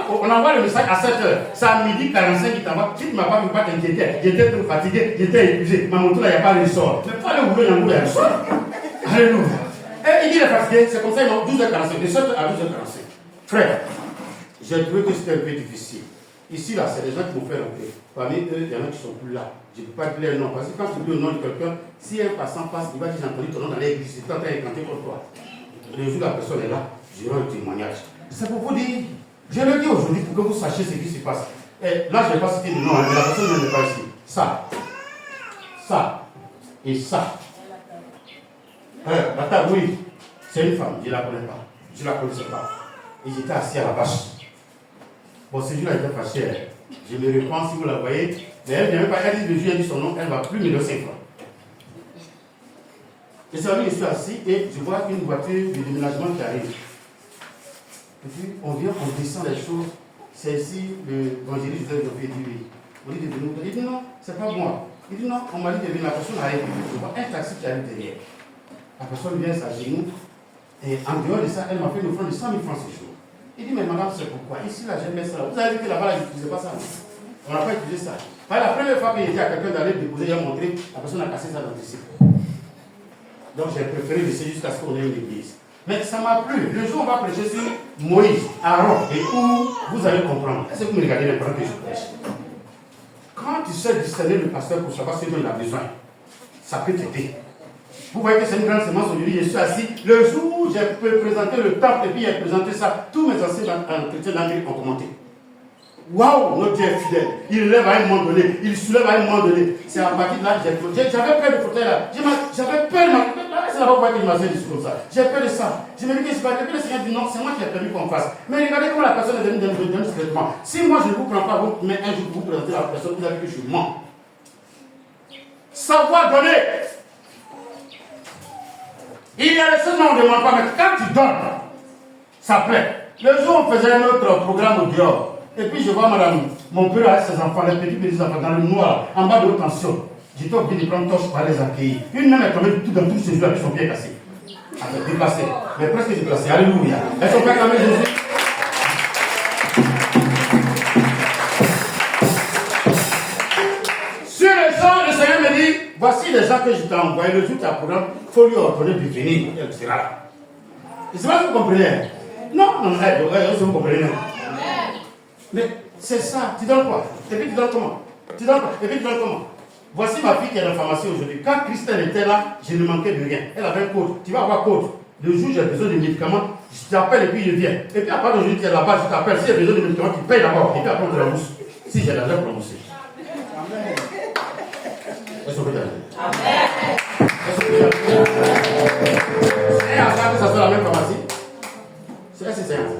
on envoie le message à 7h. C'est à 12h45 qu'il t'envoie. Si tu ne m'as pas vu, pas t'inquiéter. J'étais trop fatigué, j'étais épuisé. Ma moto là, il n'y a pas de sort. Mais pas le boulot, il y a un boulot, il y a un sort. Alléluia. Et il dit il est fatigué, c'est comme ça, il m'a 12h45, de 7h à 12h45. Frère, j'ai trouvé que c'était un peu difficile. Ici, là, c'est des gens qui m'ont fait rentrer. Parmi eux, il y en a qui ne sont plus là. Je ne peux pas dire leur nom. Parce que quand tu dis le nom de quelqu'un, si un passant passe, il va dire j'ai entendu ton nom dans l'église, c'est en train de canter contre toi. Le jour où la personne est là, je rends un témoignage. C'est pour vous dire, je le dis aujourd'hui pour que vous sachiez ce qui se passe. Et là, je ne vais pas citer de nom, mais la personne n'est pas ici. Ça, et ça. La table, oui, c'est une femme, je ne la connais pas. Je ne la connaissais pas. Et j'étais assis à la vache. Bon, ce jour-là, j'étais fâché. Je me réponds si vous la voyez. Mais elle ne vient pas, elle dit le jour, elle dit son nom, elle ne va plus me donner 5 francs. Et c'est vrai que je suis assis et je vois une voiture de déménagement qui arrive. Et puis, on vient, on descend les choses. C'est ici l'évangéliste de Dieu dit oui. On dit de venir. Il dit non, c'est pas moi. Il dit non, on m'a dit de venir. La personne arrive. Je vois un taxi qui arrive derrière. La personne vient s'agenouiller. Et en dehors de ça, elle m'a fait une offrande de 100 000 francs ce jour. Il dit, mais madame, c'est pourquoi? Ici, là, j'aime ça. Vous avez vu que là-bas, je n'utilisais pas ça. On n'a pas utilisé ça. La première fois qu'il dit à quelqu'un d'aller déposer, il a montré, la personne a cassé ça dans le disciple. Donc, j'ai préféré laisser jusqu'à ce qu'on ait une église. Mais ça m'a plu. Le jour où on va prêcher sur Moïse, Aaron, et où vous allez comprendre. Est-ce que vous me regardez les paroles que je prêche? Quand tu sais discerner le pasteur pour savoir ce dont il a besoin, ça peut t'aider. Vous voyez que c'est une grande semence aujourd'hui, je suis assis. Le jour où j'ai présenté le temple et puis j'ai présenté ça, tous mes anciens chrétiens d'Amérique ont commenté. Waouh, notre Dieu est fidèle. Il lève à un moment donné, il soulève à un moment donné. C'est à partir de là que j'avais peur de fauteuil là. J'avais peur de c'est là-bas que je m'assois dit comme ça. J'ai peur de ça. Je me dis que c'est pas. Et puis le Seigneur dit non, c'est moi qui ai permis qu'on fasse. Mais regardez comment la personne est venue d'un secrètement. Si moi je ne vous prends pas, mais un jour vous présentez la personne, vous avez que je mens. Savoir donner. Il y a des choses qu'on ne demande pas, mais quand tu donnes, ça plaît. Le jour où on faisait un autre programme au dehors, et puis je vois madame, mon père avec ses enfants, les petits enfants dans le noir, en bas de haute tension. J'étais obligé de prendre torche pour aller les accueillir. Une même est tombée dans tous ces jours avec son pied cassé. Avec déplacé, mais presque déplacé. Alléluia. Elles sont pas clamées Jésus. Sur les gens, le Seigneur me dit, voici les gens que je t'ai envoyés. Le jour où tu as un programme, il faut lui ordonner de venir. Elle sera là. Et c'est pas que vous comprenez. Non, vous comprenez. Mais c'est ça. Tu donnes quoi? Et puis tu donnes comment? Tu donnes quoi? Et puis tu donnes comment? Voici ma fille qui est dans la pharmacie aujourd'hui. Quand Christelle était là, je ne manquais de rien. Elle avait un code. Tu vas avoir code. Le jour où j'ai besoin de médicaments, je t'appelle et puis je viens. Et puis après, aujourd'hui, tu es là-bas, je t'appelle. Si j'ai besoin de médicaments, tu payes d'abord. Et puis après, on te rembourse. Si j'ai l'argent pour rembourser. Amen. Est-ce que vous avez? Amen. Est-ce que vous avez? C'est un hasard que ça soit la même pharmacie? C'est un hasard.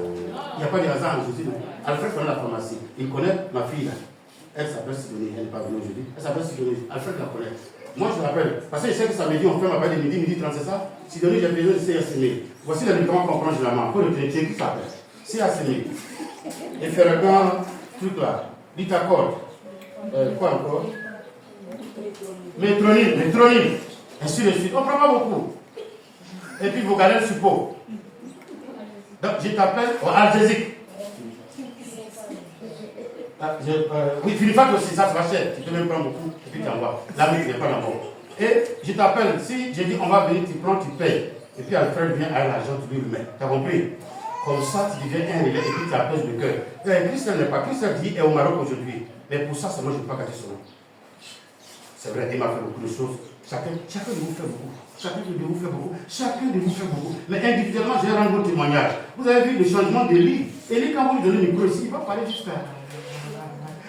Il n'y a pas de hasard en Jésus. Alfred connaît la pharmacie. Il connaît ma fille là. Elle s'appelle Sidonie. Elle n'est pas venue aujourd'hui. Elle s'appelle Sidonie. Alfred la connaît. Moi je l'appelle. Parce que je sais que samedi, on fait ma paille de midi 30, c'est ça? Sidonie, j'ai besoin de CACM. Voici les médicaments qu'on prend généralement. Pour le traiter, qui s'appelle CACM. Et faire un truc là. Ditacorde. Quoi encore? Métronine. Ainsi de suite. On ne prend pas beaucoup. Et puis vous gardez le support. Donc je t'appelle Algésique. Oui, Philippe aussi, ça va cher. Tu peux même prendre beaucoup et puis tu envoies. L'Amérique n'est pas d'abord. Et je t'appelle, si je dis on va venir, tu prends, tu payes. Et puis Alfred vient avec l'argent, tu lui remets. Tu as compris? Comme ça, tu deviens un relais et puis tu apaises le cœur. Christelle n'est pas. Christelle dit est au Maroc aujourd'hui. Mais pour ça, moi je ne peux pas gâter son nom. C'est vrai, il m'a fait beaucoup de choses. Chacun de vous fait beaucoup. Chacun de vous fait beaucoup. Mais individuellement, j'ai rendu un témoignage. Vous avez vu le changement de lit. Et lui, quand vous lui donnez le micro ici, il va parler juste là.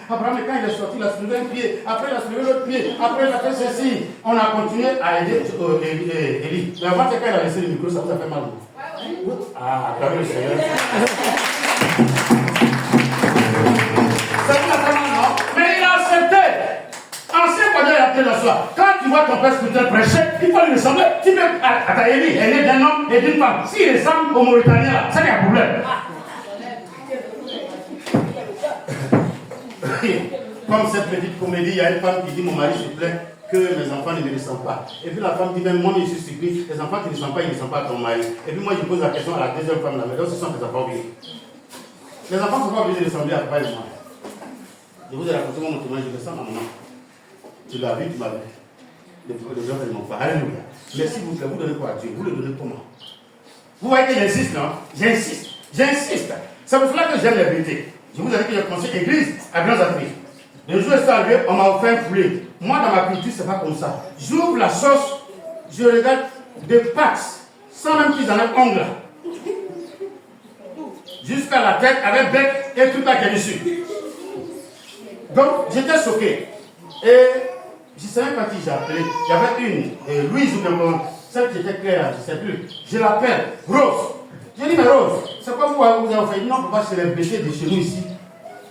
Abraham, quand il est sorti, il a soulevé un pied. Après, il a soulevé l'autre pied. Après, il a fait ceci. On a continué à aider Élie. Mais avant, quand il a laissé le micro, ça vous a fait mal. Ah, acclamez le Seigneur. Ça vous a fait mal, non? Mais il a accepté. Ancien pendant il a appelé la soirée. Quand tu vois ton père spirituel prêcher, il faut lui ressembler. Tu peux à ta Élie, elle est d'un homme et d'une femme. S'il ressemble au Mauritanien, là, ça y a un problème. Comme cette petite comédie, il y a une femme qui dit mon mari se plaint que mes enfants ne me ressemblent pas. Et puis la femme dit même moi je suis surpris, les enfants qui ne ressemblent pas, ils ne ressemblent pas à ton mari. Et puis moi je pose la question à la deuxième femme là, mais donc ce sont tes enfants obligés. Les enfants ne sont pas obligés de ressembler à papa et moi. Je vous ai raconté mon témoignage, je ressemble à maman. Tu l'as vu, tu m'as vu. Les gens ne m'ont pas. Alléluia. Mais s'il vous plaît, vous donnez quoi à Dieu? Vous le donnez comment? Vous voyez que j'insiste, non? J'insiste. C'est pour cela que j'aime les vérités. Je vous ai dit que j'ai commencé l'église à grandes actrices. Le jour où c'est arrivé, on m'a offert un poulet. Moi, dans ma culture, c'est pas comme ça. J'ouvre la sauce, je regarde des pâtes, sans même qu'ils en aient ongle. Jusqu'à la tête, avec bec et tout là qui est dessus. Donc, j'étais choqué. Et je ne sais même pas qui j'ai appelé. Il y avait une, Louise ou bien celle qui était claire, je ne sais plus. Je l'appelle Rose. J'ai dit, mais Rose, c'est quoi vous avez fait? Non, papa, c'est les péchés de chez nous ici.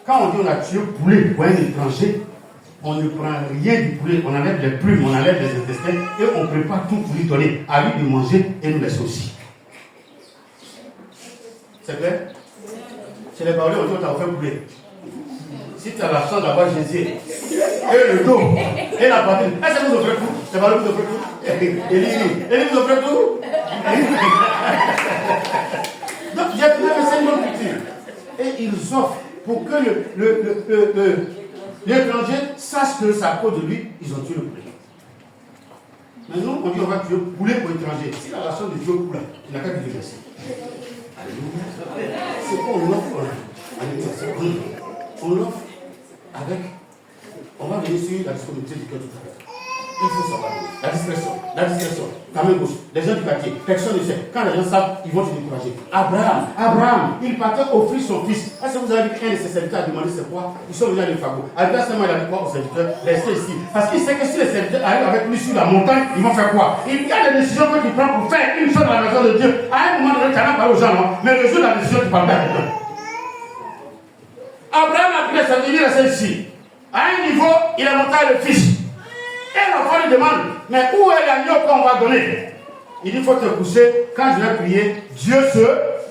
Quand on dit on a tué poulet pour un étranger, on ne prend rien du poulet, on enlève les plumes, on enlève les intestins et on prépare tout pour lui donner, à lui de manger et nous laisser aussi. C'est clair? Chez les Baoulés, on dit on t'a offert poulet. Si tu as la chance d'avoir Jésus et le dos et la poitrine, est-ce que vous offrez tout? Les Baoulés vous offrez tout? Élie vous offrez tout? Donc j'ai trouvé que c'est une bonne culture. Et ils offrent pour que l'étranger sache que c'est à cause de lui, ils ont tué le poulet. Mais nous, on dit on va tuer le poulet pour l'étranger. Si la relation de Dieu au poulet, il n'a qu'à dire merci. Alléluia. C'est quoi on offre? On l'offre avec. On va venir sur la disponibilité du cœur tout à l'heure. Il faut savoir. La discrétion, la main gauche, les gens du quartier, personne ne sait. Quand les gens savent, ils vont te décourager. Abraham, il partait offrir son fils. Est-ce que vous avez vu qu'un de ses serviteurs a demandé c'est quoi? Ils sont venus à l'Efago. Albert seulement il a dit quoi aux serviteurs? Restez ici. Parce qu'il sait que si les serviteurs arrivent avec lui sur la montagne, ils vont faire quoi? Il y a des décisions que tu prends pour faire une chose dans la maison de Dieu. À un moment donné, tu n'as pas parlé aux gens, non? Mais le jour de la décision, tu parles à quelqu'un. Abraham a pris les serviteurs, il est ici. À un niveau, il a monté le fils. Et l'enfant lui demande, mais où est l'agneau qu'on va donner? Il dit, il faut te coucher. Quand je vais prier, Dieu se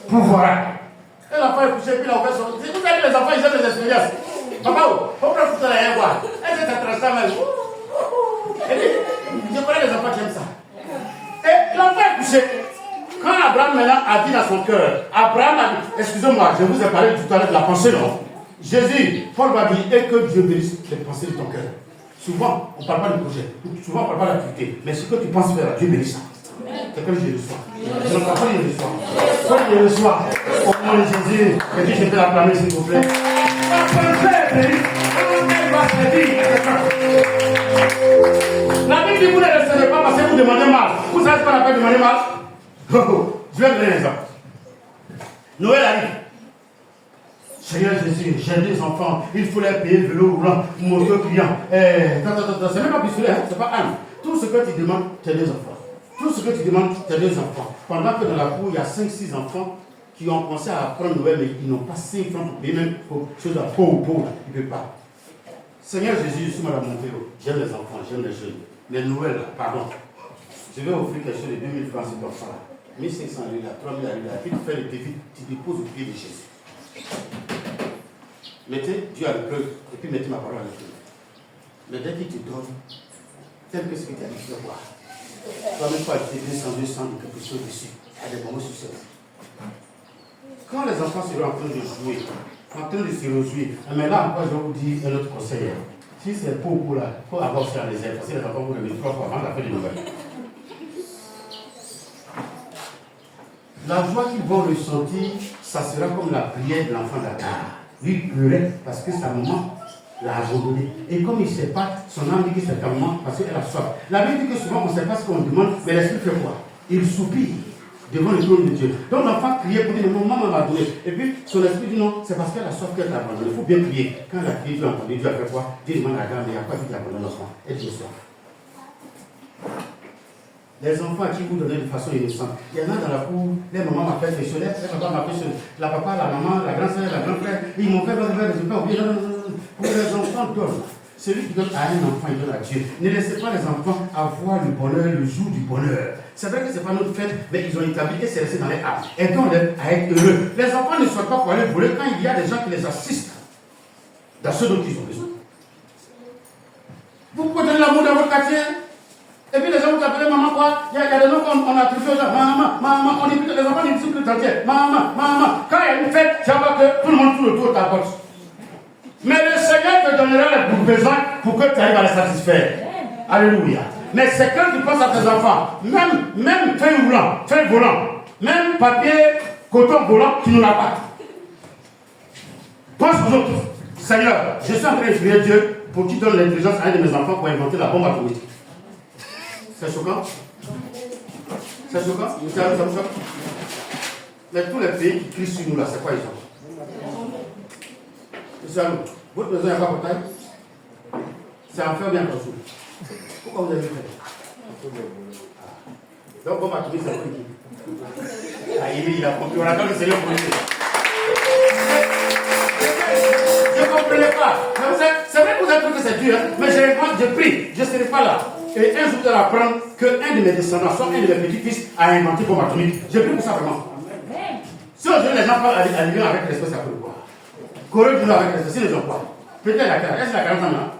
pourvoira. Et l'enfant est couché, puis il a ouvert son... Vous savez, les enfants, ils ont des expériences. Papa, pourquoi vous allez rien voir? Est-ce que ça transforme même? Je connais les enfants qui aiment ça. Et l'enfant est couché. Quand Abraham maintenant a dit dans son cœur, Abraham a dit, excusez-moi, je vous ai parlé tout à l'heure de la pensée, non? Jésus, Paul va dire, et que Dieu bénisse les pensées de ton cœur. Souvent, on ne parle pas du projet, souvent on ne parle pas de l'activité, mais ce que tu penses faire, Dieu bénisse ça. C'est comme je le reçois. Je ne crois pas que je le reçois. Quand je le reçois, au nom de Jésus, et puis je peux l'acclamer s'il vous plaît. La Bible dit, vous ne le savez pas parce que vous demandez mal. Vous savez ce qu'on appelle demander mal? Je vais vous donner un exemple. Noël arrive. Seigneur Jésus, j'ai des enfants, il faut les payer vélo roulant, moto client. C'est même pas pistolet, hein? C'est pas arme. Tout ce que tu demandes, tu as des enfants. Tout ce que tu demandes, tu as des enfants. Pendant que dans la cour, il y a 5-6 enfants qui ont pensé à apprendre Noël, mais ils n'ont pas 5 francs pour payer même pour choses à pauvre, ils ne peuvent pas. Seigneur Jésus, je suis Madame Montero, j'aime les enfants, j'aime les jeunes. Mais Noël, pardon, je vais offrir quelque chose de 2000 francs, c'est comme ça. 1500 là, 3000 là, puis tu fais le défi, tu déposes au pied de Jésus. Mettez Dieu à l'épreuve et puis mettez ma parole à l'épreuve. Mais dès qu'il te donne, tel que ce que tu as dit, tu vas voir. Tu vas même pas ajouter 200 de quelque chose dessus. Il y a des moments succès. Quand les enfants seront en train de jouer, en train de se réjouir, mais là encore, je vais vous dire un autre conseil. Si c'est pour là, il faut avoir aussi la réserve. Parce que les enfants vont le 3 fois avant la fin de Noël. La joie qu'ils vont ressentir, ça sera comme la prière de l'enfant d'Agar. Lui pleurait parce que sa maman l'a abandonné. Et comme il ne sait pas, son âme dit que c'est ta maman parce qu'elle a soif. La Bible dit que souvent on ne sait pas ce qu'on demande, mais l'esprit fait quoi? Il soupire devant le trône de Dieu. Donc l'enfant criait pour dire, maman m'a donné. Et puis son esprit dit non, c'est parce qu'elle a soif qu'elle t'a abandonné. Il faut bien crier. Quand elle a crié, Dieu a entendu, Dieu a fait quoi? Dieu demande à Agar, mais il n'y a pas dit qu'il abandonne l'enfant. Elle dit soif. Les enfants à qui vous donnez de façon innocente. Il y en a dans la cour, les mamans m'appellent missionnaire, les papas m'appellent la papa, la maman, la grand-sœur, la grand-frère, ils m'ont fait leur résultat, oublié. Non. Pour les enfants donnent. Celui qui donne à un enfant, il donne à Dieu. Ne laissez pas les enfants avoir le bonheur, le jour du bonheur. C'est vrai que ce n'est pas notre fête, mais ils ont établi que c'est resté dans les âmes. Aidons-les à être heureux. Les enfants ne sont pas pour aller voler quand il y a des gens qui les assistent dans ce dont ils ont besoin. Vous pouvez donner l'amour dans votre quartier. Et puis les gens vous appellent maman quoi? Il y a des noms qu'on attribue aux gens. Maman, on dit que les enfants ne disent plus entière. Maman. Quand il y a une fête, tu vas voir que tout le monde tourne autour de ta porte. Mais le Seigneur te donnera les besoins pour que tu arrives à les satisfaire. Alléluia. Mais c'est quand tu penses à tes enfants, même feuille volant, même papier, coton volant, tu ne l'as pas. Pense aux autres. Seigneur, je suis en train de prier Dieu pour qu'il donne l'intelligence à un de mes enfants pour inventer la bombe atomique. C'est choquant? C'est choquant? Ça me choque? Mais tous les pays qui crient sur nous là, c'est quoi ils ont? Monsieur Alou, votre maison n'est pas portable? C'est en fer bien construit. Pourquoi vous avez fait? Donc, bombe atomique, c'est pour qui? Ah, il a compris. On attend le Seigneur pour lui. Je ne comprenais pas. C'est vrai que vous avez trouvé que c'est dur, hein? Mais je prie, je ne serai pas là. Et un jour, vous allez apprendre qu'un de mes descendants, soit un de mes petits-fils, a inventé bombe atomique. Je prie pour ça vraiment. Si on donne les enfants à l'union avec l'espèce, ça peut quoi? Corée du Nord avec l'espèce, si les gens quoi? Peut-être la 40, est-ce la 40 ans là?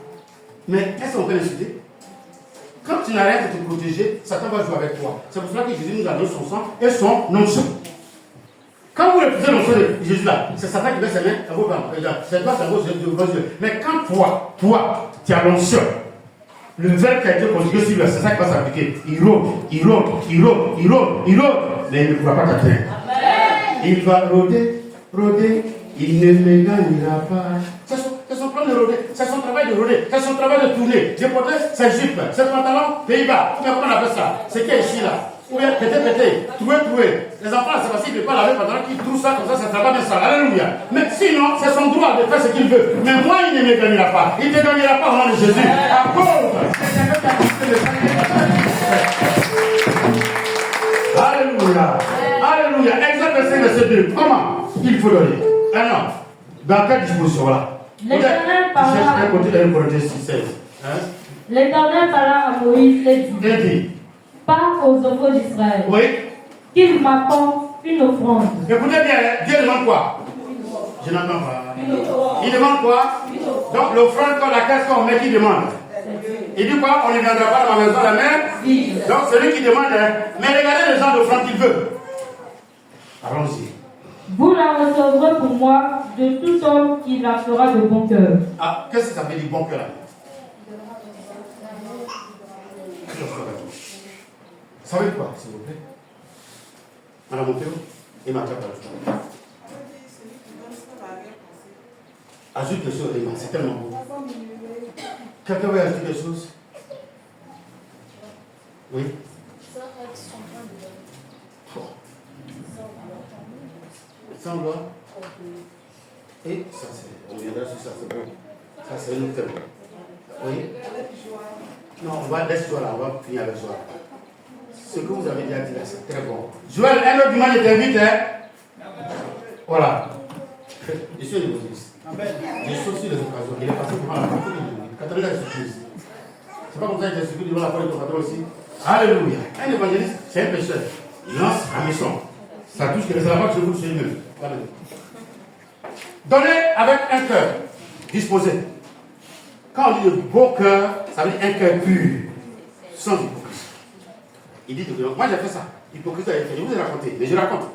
Mais est-ce qu'on peut l'insulter? Quand tu n'arrêtes de te protéger, Satan va jouer avec toi. C'est pour cela que Jésus nous a donné son sang et son onction. Quand vous refusez l'onction de Jésus là, c'est Satan qui met ses mains à vos dents. C'est toi, c'est vos yeux. Mais quand toi, tu as l'onction, le verbe qui a été conjugué sur lui, c'est ça qui va s'appliquer. Il rôde, mais il ne pourra pas t'atteindre. Il va rôder, il ne me gagnera pas. C'est son plan de rôder, c'est son travail de rôder, c'est son travail de tourner. J'ai porté ses jupes, ses pantalons, Pays-Bas. Comment on appelle ça? C'est qui est ici là? Ou bien pété, troué. Les enfants, c'est parce qu'ils ne peuvent pas laver pendant qu'ils trouvent ça comme ça, c'est travail bien ça. Alléluia. Mais sinon, c'est son droit de faire ce qu'il veut. Mais moi, il ne me gagnera pas. Il ne te gagnera pas au nom de Jésus. À cause. Alléluia. Exemple 5, verset 2. Comment il faut donner? Alors, dans quelle disposition là? L'Éternel parla à Moïse et dit: Parle aux enfants d'Israël. Oui. Qu'ils m'apportent une offrande. Écoutez bien, Dieu demande quoi? Je n'entends pas. Il demande quoi? Donc l'offrande qu'on la casse qu'on met, qui demande? Il dit quoi? On ne viendra pas dans la maison la même? Donc celui qui demande, mais regardez le genre d'offrande qu'il veut. Allons-y. Vous la recevrez pour moi de tout homme qui la fera de bon cœur. Ah, qu'est-ce que ça veut dire bon cœur là? Ça veut dire quoi, s'il vous plaît? Madame Montero et ma tante. Ajoute des choses, c'est tellement beau. Quelqu'un veut ajouter des choses? Oui? Sans loi. Et ça, on viendra sur ça, c'est bon. Ça, c'est un autre thème. Oui? Non, on va laisser joie là, on va finir avec joie. Ce que vous avez déjà dit là, c'est très bon. Joël, un autre dimanche, je t'invite, hein? Voilà. Je suis un évangéliste. J'ai sauté les occasions. Il est passé devant la porte de Catherine est surprise. C'est pas comme ça que j'ai suivi devant la porte de Catherine aussi. Alléluia. Un évangéliste, c'est un pécheur. Il lance un mission. Ça touche que les là-bas que je vous suis lui-même. Donnez avec un cœur disposé. Quand on dit le beau cœur, ça veut dire un cœur pur, sans hypocrisie. Il dit, moi j'ai fait ça. Hypocrisie a été fait. Je vous ai raconté, mais je raconte.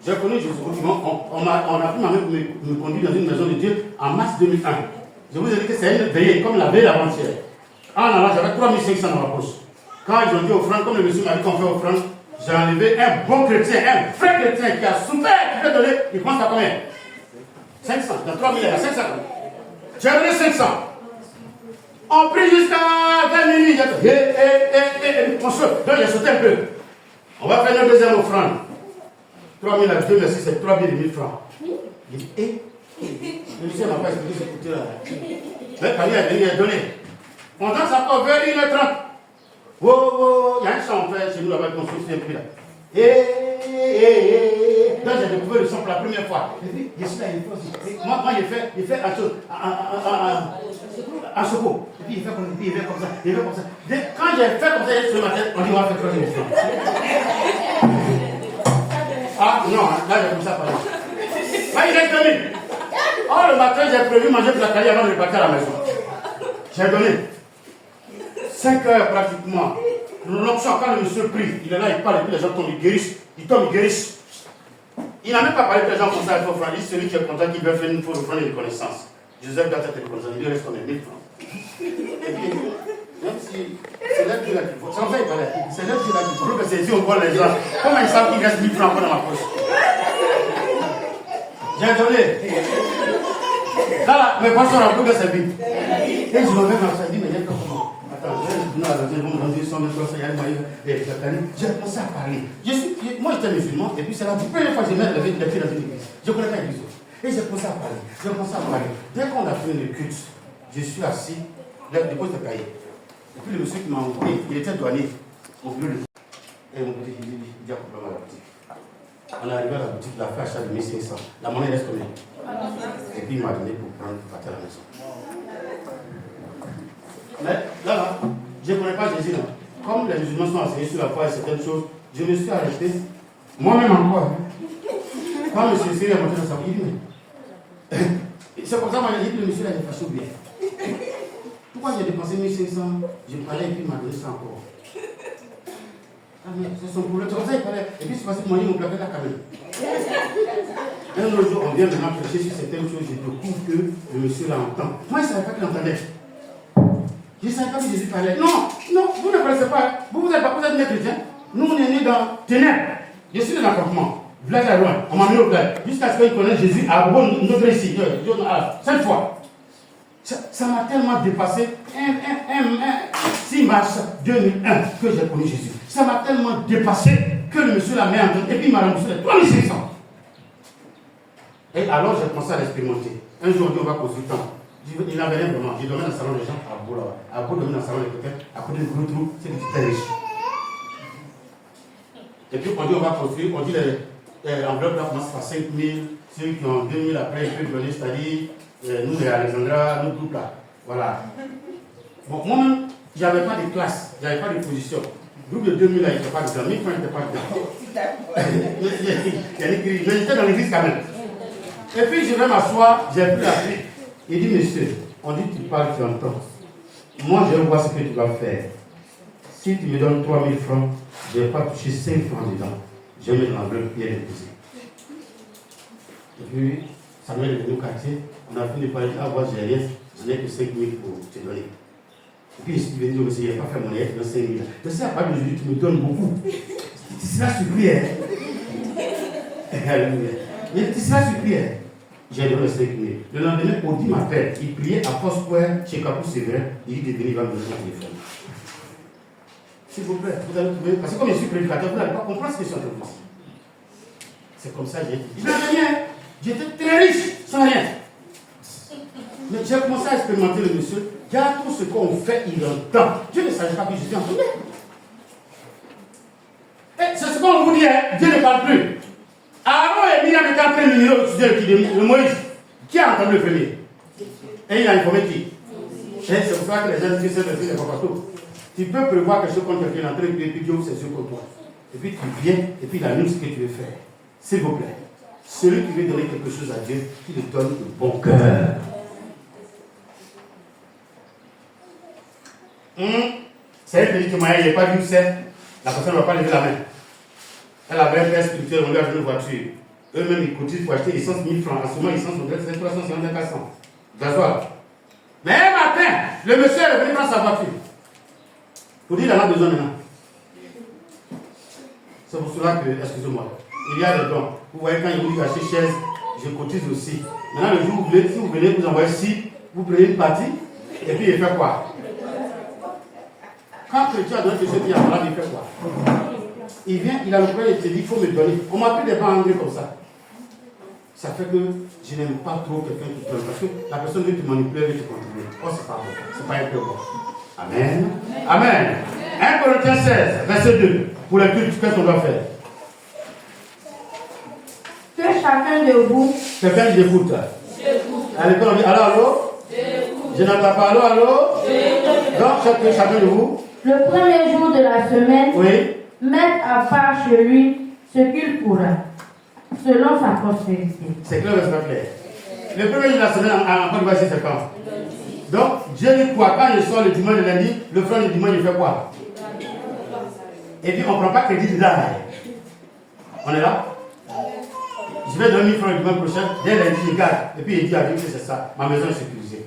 J'ai connu Jésus. On a pu me conduire dans une maison de Dieu en mars 2001. Je vous ai dit que c'est une veillée, comme la veille d'avant-hier. En allant, j'avais 3500 dans ma poche. Quand ils ont dit offrande, comme le monsieur m'a dit qu'on fait offrande, j'ai enlevé un bon chrétien, un vrai chrétien qui a souffert, qui veut donner. Il pense à combien? 500. Dans 3000, il y a 500. J'ai donné 500. On prie jusqu'à 20 minutes. On saute. Donc, j'ai sauté un peu. On va faire notre deuxième offrande. 3000 à 2, merci, c'est 3000 francs. Il dit, le monsieur m'a pas expliqué ce côté-là. Mais quand il a venu, il a donné. On danse encore vers 1h30. Oh, il y a un chant, on fait chez nous là-bas, qu'on se souvient plus là. Donc j'ai découvert le son pour la première fois. Et puis, je suis là, il fait aussi. Moi, il fait un secours. Et puis, il fait comme ça. Quand j'ai fait comme ça, sur ma tête, on dit, on va faire 30 000 francs. Ah, non, là, j'ai comme ça, par exemple. Là, il reste 2000. Oh, le matin, j'ai prévu manger pour la caille avant de repartir à la maison. J'ai donné 5 heures pratiquement. L'option, quand le monsieur prie, il est là, il parle, et puis les gens tombent, ils guérissent. Ils tombent, ils guérissent. Il n'a même pas parlé que les gens comme ça, il faut offrir. Il dit celui qui est content, qui veut faire une fois offrir une reconnaissance. Joseph doit être reconnaissant, il lui reste combien 1000 francs. Et puis, même si c'est là qu'il a qu'il faut. C'est comme ça qu'il parlait. C'est là qu'il a qu'il faut. Parce que si on voit les gens, comment ils savent qu'il reste 1000 francs dans ma poche? J'ai donné. Là, mes pasteurs ont beaucoup de service. Et je me mets dans ça, je dis, mais il y a comment? Attends, je vais vous donner 100 000 francs, j'ai commencé à parler. Moi, j'étais musulman, et puis c'est la première fois que je mets les pieds dans une église. Je ne connais pas l'église. Et j'ai commencé à parler. Dès qu'on a fini le culte, je suis assis, je dépose le cahier. Et puis le monsieur qui m'a envoyé, il était douanier au bureau de. Et on me dit, il y a un problème à la boutique. On est arrivé à la boutique, il a fait achat de 1500. La monnaie reste combien? Et puis il m'a donné pour partir à la maison. Mais là, je ne connais pas Jésus. Là. Comme les musulmans sont enseignés sur la foi et certaines choses, je me suis arrêté. Moi-même encore. Quand M. Siri a monté dans sa vie, il dit, c'est comme ça que j'ai dit que le monsieur là, il est fâché ou bien. Pourquoi j'ai dépensé 1500? Je parlais et puis il m'a donné ça encore. Ah, mais c'est son problème. C'est comme ça qu'il parlait. Et puis c'est passé que moi, il m'a plaqué la caméra. Un autre jour, on vient maintenant prêcher sur certaines choses. Je découvre que le monsieur l'entend. Moi, il ne savait pas qu'il entendait. Je ne savais pas que Jésus parlait. Non, vous ne connaissez pas. Vous êtes des chrétiens. Nous, on est nés dans ténèbres. Je suis dans l'appartement. Village à loin. On m'a mis au village. Jusqu'à ce qu'ils connaissent Jésus à notre ici. 7 fois. Ça m'a tellement dépassé. 6 mars 2001 que j'ai connu Jésus. Ça m'a tellement dépassé que le monsieur l'a mis en tête. Et puis il m'a remboursé les 3600. Et alors j'ai commencé à l'expérimenter. Un jour, on dit on va construire tant. Il n'avait rien vraiment. J'ai dormi dans le salon des gens à Beau là-bas. À Beau, dormi dans le salon des quelqu'un. À côté du gros trou, c'est que tu étais riche. Et puis on dit on va construire. On dit les enveloppes là commencent par 5 000. Ceux qui ont 2 000 après, ils peuvent donner, c'est-à-dire nous les Alexandra, nous tout là. Voilà. Bon, moi-même, j'avais pas de classe, j'avais pas de position. Le groupe de 2000 là, il n'était pas dedans. 1000 francs, il n'était pas dedans. Mais j'étais dans l'église quand même. Et puis je vais m'asseoir, j'ai pris la clé. Il dit, monsieur, on dit que tu parles, tu entends. Moi, je vais voir ce que tu vas faire. Si tu me donnes 3 000 francs, je ne vais pas toucher 5 francs dedans. Je vais mettre l'enveloppe bien déposée. Et puis, Samuel est venu au quartier. On a fini par dire, ah, moi, j'ai rien. Je n'ai que 5 000 pour te donner. Et puis, je suis venu dire, monsieur, il n'a pas fait mon aide, il a 5 000. Je sais, à part de Jésus, tu me donnes beaucoup. Tu seras surpris, hein. Alléluia. Tu seras surpris, hein. J'ai donné 5 000. Le lendemain, au 10 matin, il priait à Foursquare chez Capou Séverin. Il dit de venir, il va me donner son téléphone. S'il vous plaît, vous allez trouver. Parce que comme je suis prédicateur, vous n'allez pas comprendre ce que je suis en train de dire. C'est comme ça que j'ai dit. Je n'avais rien. J'étais très riche, sans rien. Mais j'ai commencé à expérimenter le monsieur. Regarde tout ce qu'on fait, il entend. Dieu ne savait pas que je suis entendu. Et c'est ce qu'on vous dit, hein? Dieu ne parle plus. Aaron et Myriam étaient en train de lire le Moïse. Qui a entendu le premier? Et il a informé qui? Et c'est pour ça que les gens disent que c'est le fils de Papato. Tu peux prévoir quelque chose contre quelqu'un, entrer et puis Dieu ouvre ses yeux contre toi. Et puis tu viens, et puis il annonce ce que tu veux faire. S'il vous plaît, celui qui veut donner quelque chose à Dieu, il le donne de bon cœur. C'est un petit témoignage, il n'y a pas vu c'est. La personne ne va pas lever la main. Elle avait un père spirituel, on lui a donné une voiture. Eux-mêmes, ils cotisent pour acheter essence 1000 francs. En ce moment, essence, on dirait que c'est 300, 400. Gasoil. Mais un matin, le monsieur est revenu dans sa voiture. Pour dire, il en a besoin maintenant. C'est pour cela que, excusez-moi, il y a des dons. Vous voyez, quand il vous dit acheter chaise, je cotise aussi. Maintenant, le jour où vous voulez, si vous venez, vous envoyez 6, vous prenez une partie, et puis il fait quoi? Quand Chrétien a donné quelque chose qui a malade, il fait quoi? Il vient, il a le problème, il te dit, il faut me donner. On m'a pris des bancs anglais comme ça. Ça fait que je n'aime pas trop quelqu'un qui donne. Parce que la personne veut te manipuler, veut te contrôler. Oh, c'est pas bon. C'est pas un peu bon. Amen. Amen. 1 Corinthiens 16, verset 2. Pour les cultes, qu'est-ce qu'on doit faire? Que chacun de vous. Quelqu'un qui écoute. À l'école, on dit allô? Je n'entends pas allô? Donc, chacun de vous. Le premier jour de la semaine. Oui. Mettre à part chez lui ce qu'il pourra, selon sa prospérité. C'est clair, c'est pas clair. Le premier jour de la semaine, en Côte d'Ivoire, c'est quand? Donc, Dieu dit quoi? Quand je sors le dimanche, le lundi, le frère du dimanche, il fait quoi? Et puis, on ne prend pas crédit dedans. On est là? Je vais donner 1000 francs le dimanche prochain, dès lundi, il garde. Et puis, il dit à Dieu que c'est ça. Ma maison est sécurisée.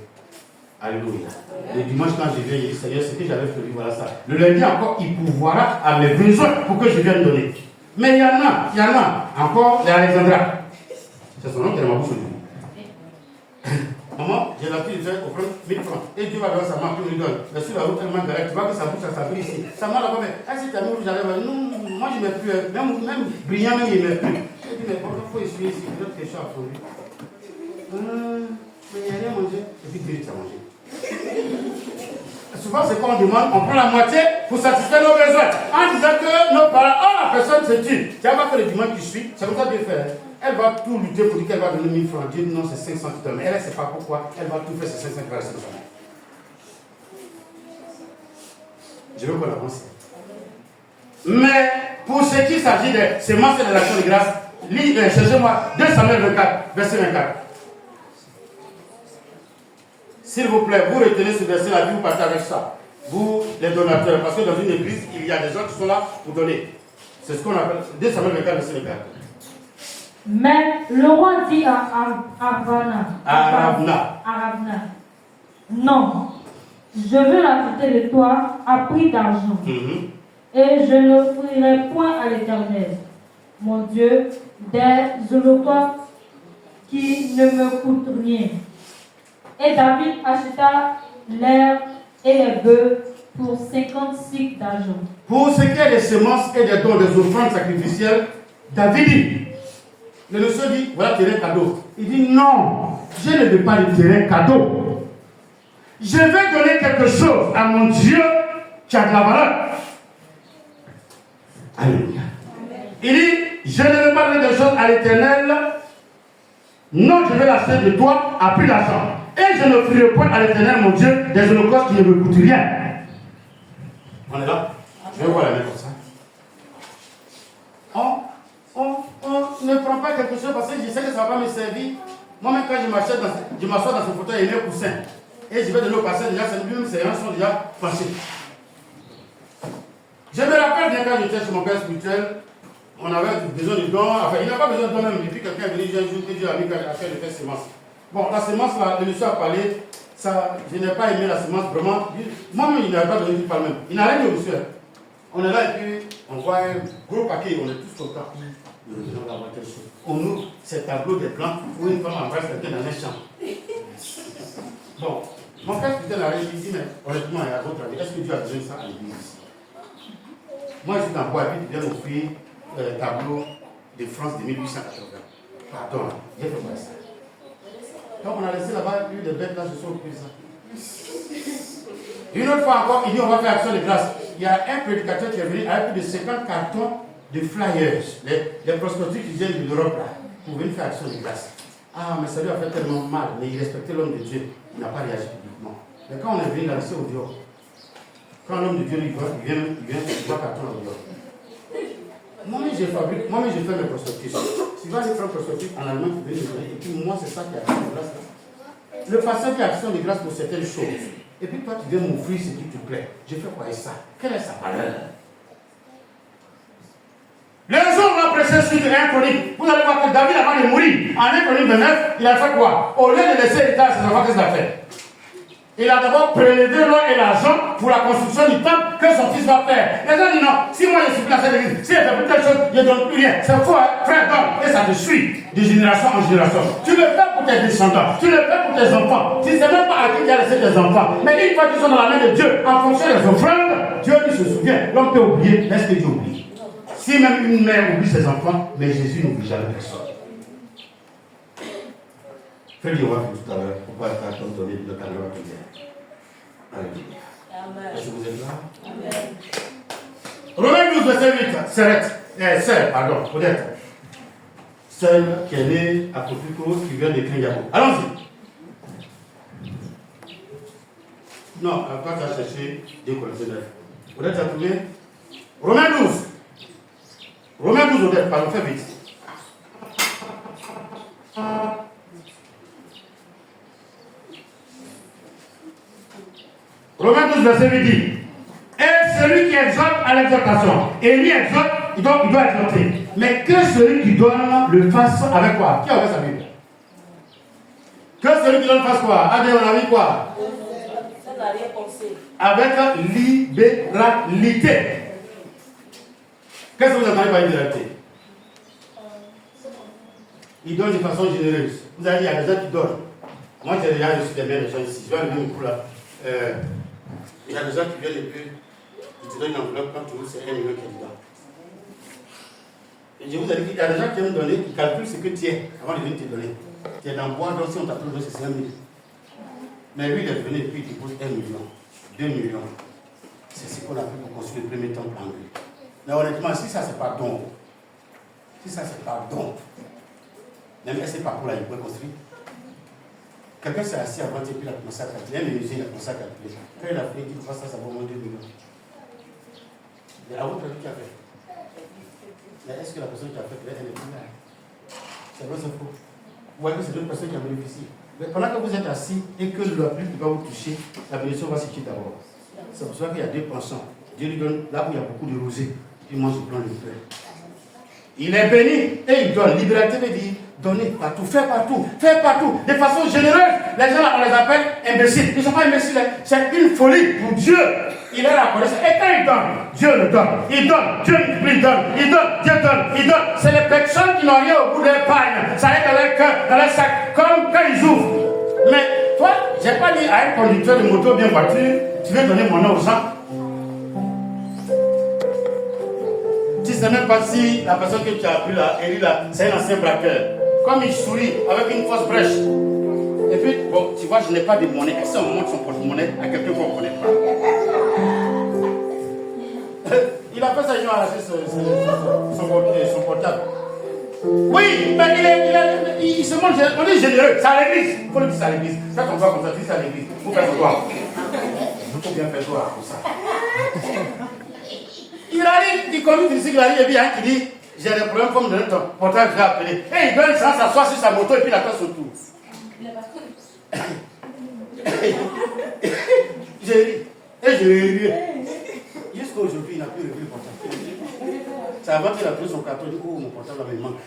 Alléluia. Le dimanche, quand je viens, il dit Seigneur, ce que j'avais prévu, voilà ça. Le lundi encore, il pourvoira à mes besoins pour que je vienne donner. Mais il y en a encore les Alexandra. C'est son nom qui est dans ma bouche aujourd'hui. Maman, j'ai l'habitude de faire offrir 1000 francs. Et Dieu va donner sa main, puis il donne. Mais sur la route, tellement galère, tu vois que ça bouge, ça s'appelle ici. Ça m'a là-bas, mais si tu as mis rouge, j'allais voir. Non, moi je ne mets plus. Même brillant, même il ne met plus. Je dis, mais il faut essuyer ici, peut-être que je suis à fond. Mais il n'y a rien à manger. Et puis Dieu, tu as mangé. Souvent, c'est quand on demande, on prend la moitié pour satisfaire nos besoins. En disant que nos parents, la personne se tue. Tu vois que le dimanche qui suit, c'est comme ça Dieu fait. Elle va tout lutter pour dire qu'elle va donner 1000 francs. Dieu, non, c'est 500 qui donne. Elle ne sait pas pourquoi. Elle va tout faire, c'est 500 qui va rester dans sa main. Je veux qu'on avance. Mais pour ce qui s'agit de semences et de l'action de grâce, cherchez-moi 2 Samuel 24, verset 24. S'il vous plaît, vous retenez ce verset-là, vous partez avec ça. Vous, les donateurs, parce que dans une église, il y a des gens qui sont là pour donner. C'est ce qu'on appelle 2 Samuel 24, verset 24. Mais le roi dit à Aravna, non, je veux l'acheter de toi à prix d'argent, et je n'offrirai point à l'Éternel, mon Dieu, des holocaustes qui ne me coûtent rien. Et David acheta l'air et les bœufs pour 50 cycles d'argent. Pour ce qui est des semences et des dons, des offrandes sacrificielles, David dit, le monsieur dit, voilà terrain cadeau. Il dit, non, je ne veux pas le terrain cadeau. Je vais donner quelque chose à mon Dieu qui a de la valeur. Alléluia. Il dit, je ne veux pas donner quelque chose à l'Éternel. Non, je vais l'acheter de toi à prix d'argent. Et je n'offrirai point à l'Éternel, mon Dieu, des holocaustes qui ne me coûtent rien. On est là? Je vais voir la main comme ça. On ne prend pas quelque chose parce que je sais que ça ne va pas me servir. Moi-même, quand je m'assois dans ce fauteuil, il y a un coussin. Et je vais donner au passé, déjà, ces gens sont déjà penchés. Je me rappelle bien quand j'étais chez mon père spirituel, on avait besoin de dons. Enfin, il n'a pas besoin de dons même. Et puis quelqu'un est venu un jour et Dieu a mis à faire de faire semence. Bon, la semence, là, le monsieur a parlé. Ça, je n'ai pas aimé la semence vraiment. Moi-même, il n'avait pas donné du pas même. Il n'a rien dit au monsieur. On est là et puis on voit un gros paquet. On est tous contents. On ouvre ces tableaux des plans où une femme embrasse quelqu'un dans un champ. Bon, mon frère spirituel a dit, mais honnêtement, à votre avis, est-ce que Dieu a besoin de ça à l'église? Moi, je suis dans Bois et puis il vient offrir un tableau de France de 1880. Pardon, j'ai fait quoi ça? Donc on a laissé là-bas, plus de bêtes là, je suis au ça. Une autre fois encore, il dit on va faire action de grâce. Il y a un prédicateur qui est venu avec plus de 50 cartons de flyers, les prospectus qui viennent de l'Europe là, pour venir faire action de grâce. Ah, mais ça lui a fait tellement mal, mais il respectait l'homme de Dieu, il n'a pas réagi publiquement. Mais quand on est venu, il a laissé au dehors. Quand l'homme de Dieu lui voit, il voit carton au dehors. Moi-même, j'ai fait mes prospectus. Tu vas aller faire un prospectus en allemand, tu veux les donner. Et puis moi, c'est ça qui a action de grâce. Le pasteur qui a action de grâce pour certaines choses. Et puis toi, tu viens m'offrir ce qui te plaît. Je fais quoi avec ça? Quelle est sa valeur? Les jours ont prêché sur 1 Chronique. Vous allez voir que David, avant de mourir, en 1 Chronique 29, il a fait quoi? Au lieu de laisser l'État à ses enfants, qu'est-ce qu'il a fait? Il a d'abord prélevé l'or et l'argent pour la construction du temple que son fils va faire. Les gens disent non, si moi je suis place à l'église, si elle fait plus telle chose, je ne donne plus rien. C'est faux, hein? Frère, donne. Et ça te suit de génération en génération. Tu le fais pour tes descendants, tu le fais pour tes enfants. Tu ne sais même pas à qui tu as laissé tes enfants. Mais une fois qu'ils sont dans la main de Dieu, en fonction des offrandes, Dieu lui se souvient. L'homme peut oublier, est-ce que Dieu oublie? Si même une mère oublie ses enfants, mais Jésus n'oublie jamais personne. Frère Yoann, tout à l'heure, pourquoi est-ce qu'on donne le cadeau à prière? Alléluia. Est-ce que vous êtes là? Amen. Romains 12, verset 8. Sœur, pardon, peut-être. Sœur qui est née à Copico, qui vient de Yabo. Allons-y. Non, quand tu as cherché 2 Corinthiens 9. Peut-être tu as trouvé Romains 12. Romains 12, peut-être, pardon, fais vite. Romains 12, verset 8 dit, et celui qui exhorte à l'exhortation, et lui exhorte, il doit exhorter. Mais que celui qui donne le fasse avec quoi? Qui a ouvert sa Bible? Que celui qui donne fasse quoi? Adé, on a vu quoi? Avec libéralité. Qu'est-ce que vous entendez par libéralité? Il donne de façon généreuse. Vous avez dit, il y a des gens qui donnent. Moi, j'ai déjà reçu des mails de gens ici. Je vais arriver au coup là. Il y a des gens qui viennent et puis ils te donnent une enveloppe quand tu ouvres, c'est 1 million qui est dedans. Et je vous ai dit qu'il y a des gens qui aiment donner, qui calculent ce que tu es avant de venir te donner. Tu es dans le bois, donc si on t'appelle, c'est 5 000. Mais lui, il est venu et puis il dépose 1 million, 2 millions. C'est ce qu'on appelle pour construire le premier temple en lui. Mais honnêtement, si ça, c'est pas don, si ça, c'est pas don, même si c'est pas pour là, il peut construire. Quelqu'un s'est assis avant et puis il a commencé à calculer. Un musée, il a commencé à calculer. Quand il a fait, il dit ça, ça vaut moins 2 millions. Mais à votre avis, qui a fait? Mais est-ce que la personne qui a fait, elle est plus là? C'est vrai, c'est faux. Vous voyez que c'est d'autres personnes qui ont bénéficié. Mais pendant que vous êtes assis et que la pluie va vous toucher, la bénédiction va se quitter d'abord. C'est pour ça qu'il y a 2%. Dieu lui donne là où il y a beaucoup de rosée. Il mange le plan de paix. Il est béni et il donne. Liberté veut dire donner partout, faire partout, de façon généreuse. Les gens là, on les appelle imbéciles. Ils ne sont pas imbéciles, c'est une folie pour Dieu. Il est la connaissance. Et quand il donne, Dieu le donne. Il donne, Dieu multiplie, il donne, Dieu donne, il donne. C'est les personnes qui n'ont rien au bout de l'épargne. Ça est dans leur cœur, dans leur sac, comme quand ils ouvrent. Mais toi, je n'ai pas dit à un conducteur de moto bien voiture, tu veux donner mon nom aux gens. Tu ne sais même pas si la personne que tu as appelée là, Eli là, c'est un ancien braqueur. Comme il sourit avec une fausse brèche. Et puis, bon, tu vois, je n'ai pas de monnaie. Et si on montre son porte-monnaie à quelqu'un qu'on ne connaît pas. Il a fait ça, il a arraché son portable. Oui, mais il se montre, on est généreux. C'est à l'église. Il faut le dire à l'église. Fais ton doigt comme ça, dis ça à l'église. Il faut faire ton doigt. Il faut bien faire ton doigt comme ça. Il arrive, il conduit ici, il arrive, et puis il y a un qui dit j'ai des problèmes, comme me donner ton portable, je vais appeler. Et il donne ça, s'assoit sur sa moto et puis il attend son tour. J'ai ri. Et je ris. Jusqu'à aujourd'hui, il n'a plus revu le portable. C'est avant qu'il a pris son carton, il dit oh, mon portable il manque.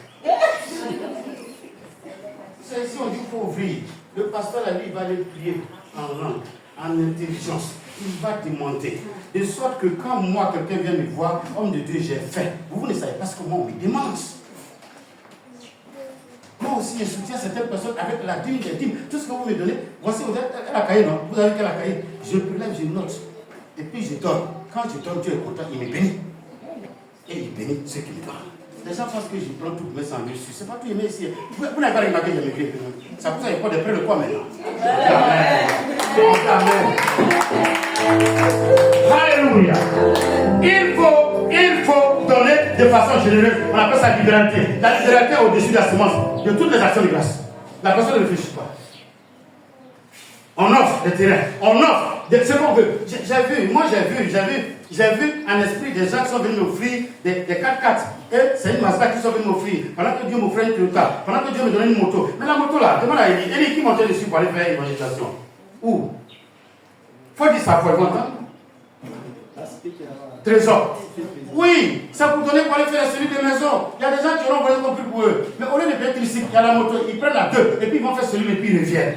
C'est ici, on dit qu'il faut ouvrir. Le pasteur, là, lui, il va aller prier en langue, en intelligence. Il va démonter. De sorte que quand moi, quelqu'un vient me voir, homme de Dieu, j'ai fait. Vous ne savez pas ce que moi, on me demande. Moi aussi, je soutiens certaines personnes avec la dîme des dîmes. Tout ce que vous me donnez, voici, vous êtes à la cahier, non? Vous avez qu'à la cahier. Je prélève, je note. Et puis je donne. Quand je donne, Dieu est content, il me bénit. Et il bénit ceux qui me donnent. Les gens pensent que je prends tout pour mettre sans dessus. C'est pas tout aimer ici. Vous n'avez pas remarqué que j'ai maigri. Ça vous a pas de près de quoi maintenant? Amen. Alléluia. Il faut donner de façon généreuse. On appelle ça libéralité. La libéralité est au-dessus de la semence, de toutes les actions de grâce. La personne ne réfléchit pas. On offre des terrains, on offre ce qu'on veut. J'ai vu en esprit des gens qui sont venus m'offrir des 4x4. Et c'est une Mazda qui sont venus m'offrir. Pendant que Dieu m'offrait une Toyota, pendant que Dieu me donnait une moto. Mais la moto là, demande à Eli. Eli qui montait dessus pour aller faire une évangélisation. Où? Faut dire ça, faut le entendre. Trésor. Oui, ça pour donner pour aller faire la série de maisons. Il y a des gens qui auront vraiment compris pour eux. Mais au lieu de payer tricycle, il y a la moto, ils prennent la 2 et puis ils vont faire celui et puis ils reviennent.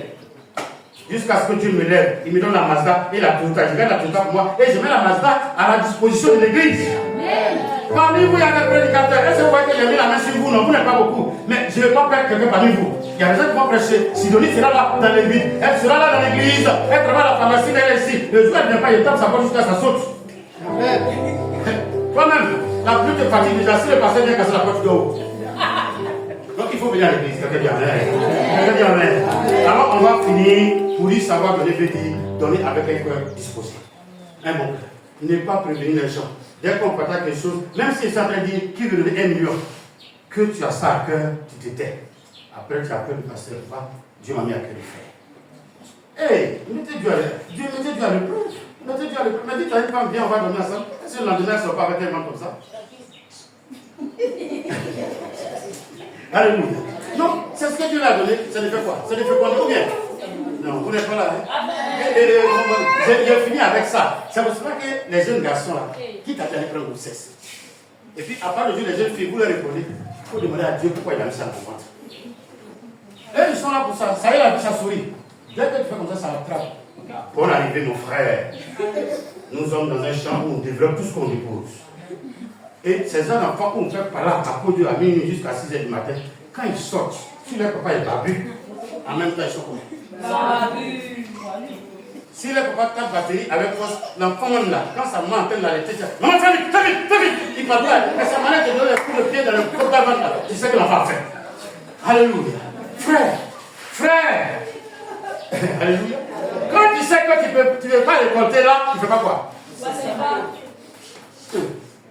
Jusqu'à ce que Dieu me lève, il me donne la Mazda et la Toyota. Je garde la Toyota pour moi et je mets la Mazda à la disposition de l'église. Parmi vous, il y a des prédicateurs. Est-ce que vous voyez que j'ai mis la main sur vous? Non, vous n'êtes pas beaucoup. Mais je ne vais pas perdre quelqu'un parmi vous. Il y a des gens qui vont prêcher. Sidonie sera là dans l'église. Elle sera là dans l'église. Elle travaille à la pharmacie, elle est ici. Le jour, elle ne vient pas, il tape sa porte jusqu'à sa saute. Toi-même, la pluie te fatigue déjà. Si le pasteur vient casser la porte, tu dors. Donc il faut venir à l'église. Quelqu'un dit amen. Alors on va finir pour lui savoir donner, veut dire donner avec un cœur disposé. Un bon cœur. Ne pas prévenir les gens. Dès qu'on partage quelque chose, même si c'est en train de dire qui veut donner 1 million, que tu as ça à cœur, tu te tais. Après tu appelles le pasteur, Dieu m'a mis à cœur de faire. Hey, mettez Dieu à l'épreuve. Mettez Dieu à l'épreuve. Mais dis, tu as une femme bien, on va dormir ensemble. Est-ce que le lendemain, elle ne sort pas avec un comme ça? Alléluia. Non, c'est ce que Dieu l'a donné. Ça ne fait quoi? Ça ne fait quoi? Combien? Non, vous n'êtes pas là. Hein? J'ai fini avec ça. C'est pour ça que les jeunes garçons là, quitte à aller prendre grossesse. Et puis, à part le jeu, les jeunes filles, vous leur répondez, il faut demander à Dieu pourquoi il a mis ça dans le ventre. Et ils sont là pour ça. Ça y est, la bouche a souri. Dès que tu fais comme ça, ça attrape. Bonne arrivée, mon frère. Nous sommes dans un champ où on développe tout ce qu'on dépose. Et ces jeunes enfants qu'on fait par là, à Dieu à minuit jusqu'à 6h du matin, quand ils sortent, si leur papa est barbu, en même temps ils sont comme Si le papa tape batterie avec force, l'enfant même là, quand sa maman entend la laiter, maman, fais vite, il parle pas, et sa maman te donne un coup de pied dans le côté là, tu sais que l'enfant a fait. Alléluia. Frère. Alléluia. Quand tu sais que tu ne veux pas récolter là, tu ne fais pas quoi?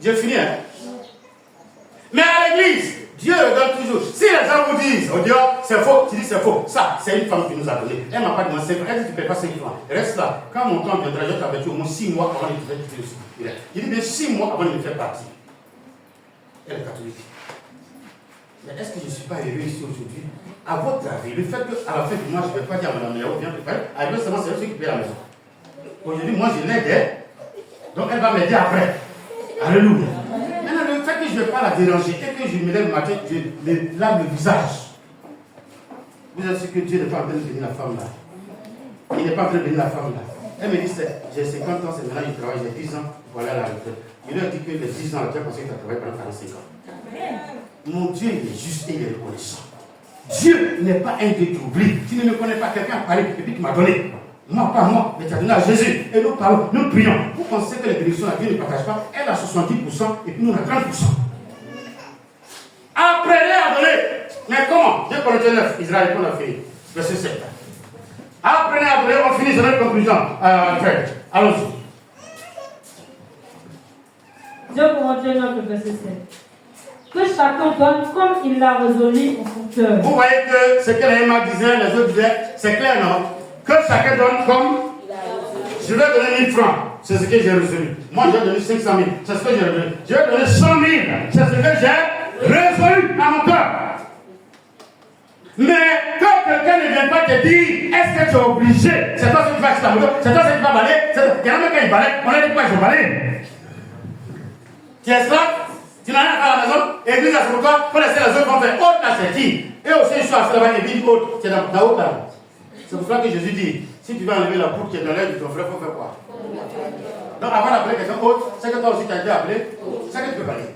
J'ai fini, hein? Mais à l'église, Dieu le donne toujours. Si les gens vous disent, oh Dieu, c'est faux, tu dis c'est faux. Ça, c'est une femme qui nous a donné. Elle ne m'a pas demandé 5 francs. Elle dit, tu ne payes pas 5 francs. Reste là. Quand mon temps viendra, je t'avais dit au moins 6 mois avant de me faire quitter le sud. Il dit, mais 6 mois avant de me faire partir. Elle est catholique. Mais est-ce que je ne suis pas élevé ici aujourd'hui? À votre avis, le fait qu'à la fin du mois, je ne vais pas dire à madame Léo, viens te faire, à seulement c'est elle qui paye la maison. Aujourd'hui, moi, je l'aide, donc elle va m'aider après. Alléluia. Maintenant, le fait que je ne vais pas la déranger et que je me lève le matin, je me lave le visage. Vous êtes sûr que Dieu n'est pas en train de bénir la femme là? Il n'est pas en train de bénir la femme là. Elle me dit, j'ai 50 ans, c'est maintenant que je travaille, j'ai 10 ans, voilà la retraite. Il leur dit que les 10 ans, tu as pensé que tu as travaillé pendant 45 ans. Mon Dieu, il est juste et il est reconnaissant. Dieu n'est pas un Dieu qui oublie. Tu ne me connais pas, quelqu'un a parlé et puis tu m'as donné. Moi, pas moi, mais tu as donné à Jésus. Et nous parlons, nous prions. Vous pensez que les bénédictions, Dieu ne partage pas? Elle a 70% et puis nous, on a 30%. Apprenez à donner. Mais comment? Dieu Corinthiens 9, Israël, on a fini. Verset 7. Apprenez à donner, on finit sur notre conclusion. Allons-y. Dieu Corinthiens 9, verset 7. Que chacun donne comme il l'a résolu en son cœur. Vous voyez que ce que les Emma disaient, les autres disaient, c'est clair, non? Que chacun donne comme je vais donner 1000 francs, c'est ce que j'ai résolu. Moi, j'ai donné 500 000, c'est ce que j'ai résolu. Je vais donner 100 000, c'est ce que j'ai résolu à mon cœur. Mais quand quelqu'un ne vient pas te dire, est-ce que tu es obligé? C'est toi qui vas acheter ta moto, c'est toi qui vas balayer. Il y en a même quand ils balayent, on a dit quoi, ils ont balayé. Tu es esclave? Tu n'as rien à faire à la maison, église à ce moment pour laisser les autres faire haute la sortie. Et aussi, je suis à là-bas, église haute, c'est dans haut là. C'est pour ça que Jésus dit, si tu vas enlever la poudre qui est dans l'air de ton frère, il faut faire quoi? Donc avant d'appeler quelqu'un haute, c'est que toi aussi tu as été appelé, c'est que tu peux parler.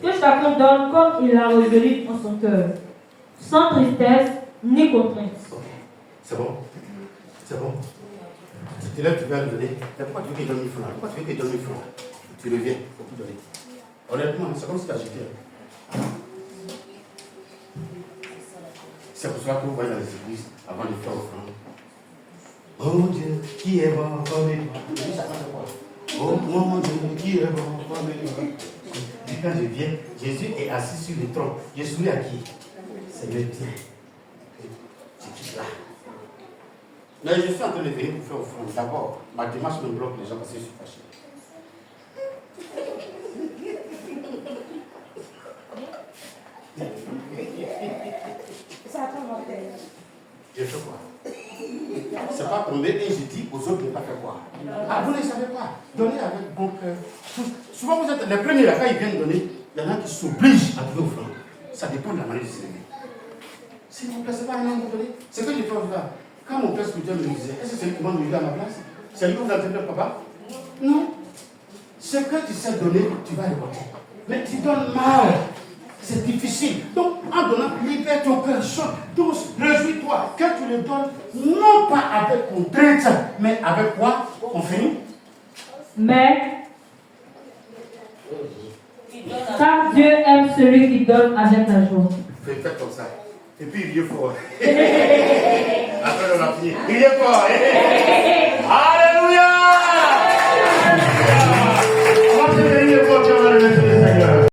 Que chacun donne comme il l'a résolu en son cœur, sans tristesse ni contrainte. C'est bon? C'est bon? Tu te lèves, tu vas le donner. Mais pourquoi tu veux qu'il donne 1000 francs? Pourquoi tu veux qu'il donne 1000 francs? Tu reviens, il faut tout donner. Honnêtement, c'est comme si tu as jeté. C'est pour ça que vous voyez dans les églises, avant de faire offrande. Oh Dieu, qui est bon comme lui? Oh mon Dieu, qui est bon comme lui? Et quand je viens, Jésus est assis sur le trône. Je souris à qui? Seigneur, tiens. Je quitte là. Mais je suis en train de venir pour faire offrande. D'abord, ma démarche me bloque les gens parce que je suis fâché. Je fais quoi? C'est pas tomber et je dis aux autres de ne pas faire quoi? Ah, vous ne savez pas. Donnez avec bon cœur. Souvent, vous êtes les premiers là, quand ils viennent donner, il y en a qui s'obligent à donner offrande. Ça dépend de la manière de s'élever. S'il vous plaît, ce n'est pas un homme de donner. C'est que j'ai fait là. Quand mon père spirituel me disait, est-ce que c'est lui qui m'a donné à ma place? C'est lui qui m'a donné papa? Non. Ce que tu sais donner, tu vas récolter. Mais tu donnes mal. C'est difficile. Donc, en donnant, libère ton cœur, chante, douce, réjouis-toi. Que tu le donnes, non pas avec contrainte, mais avec quoi? On finit? Mais, car Dieu aime celui qui donne avec la joie. Faites comme ça. Et puis, il est fort. Après, on a fini. Il est fort.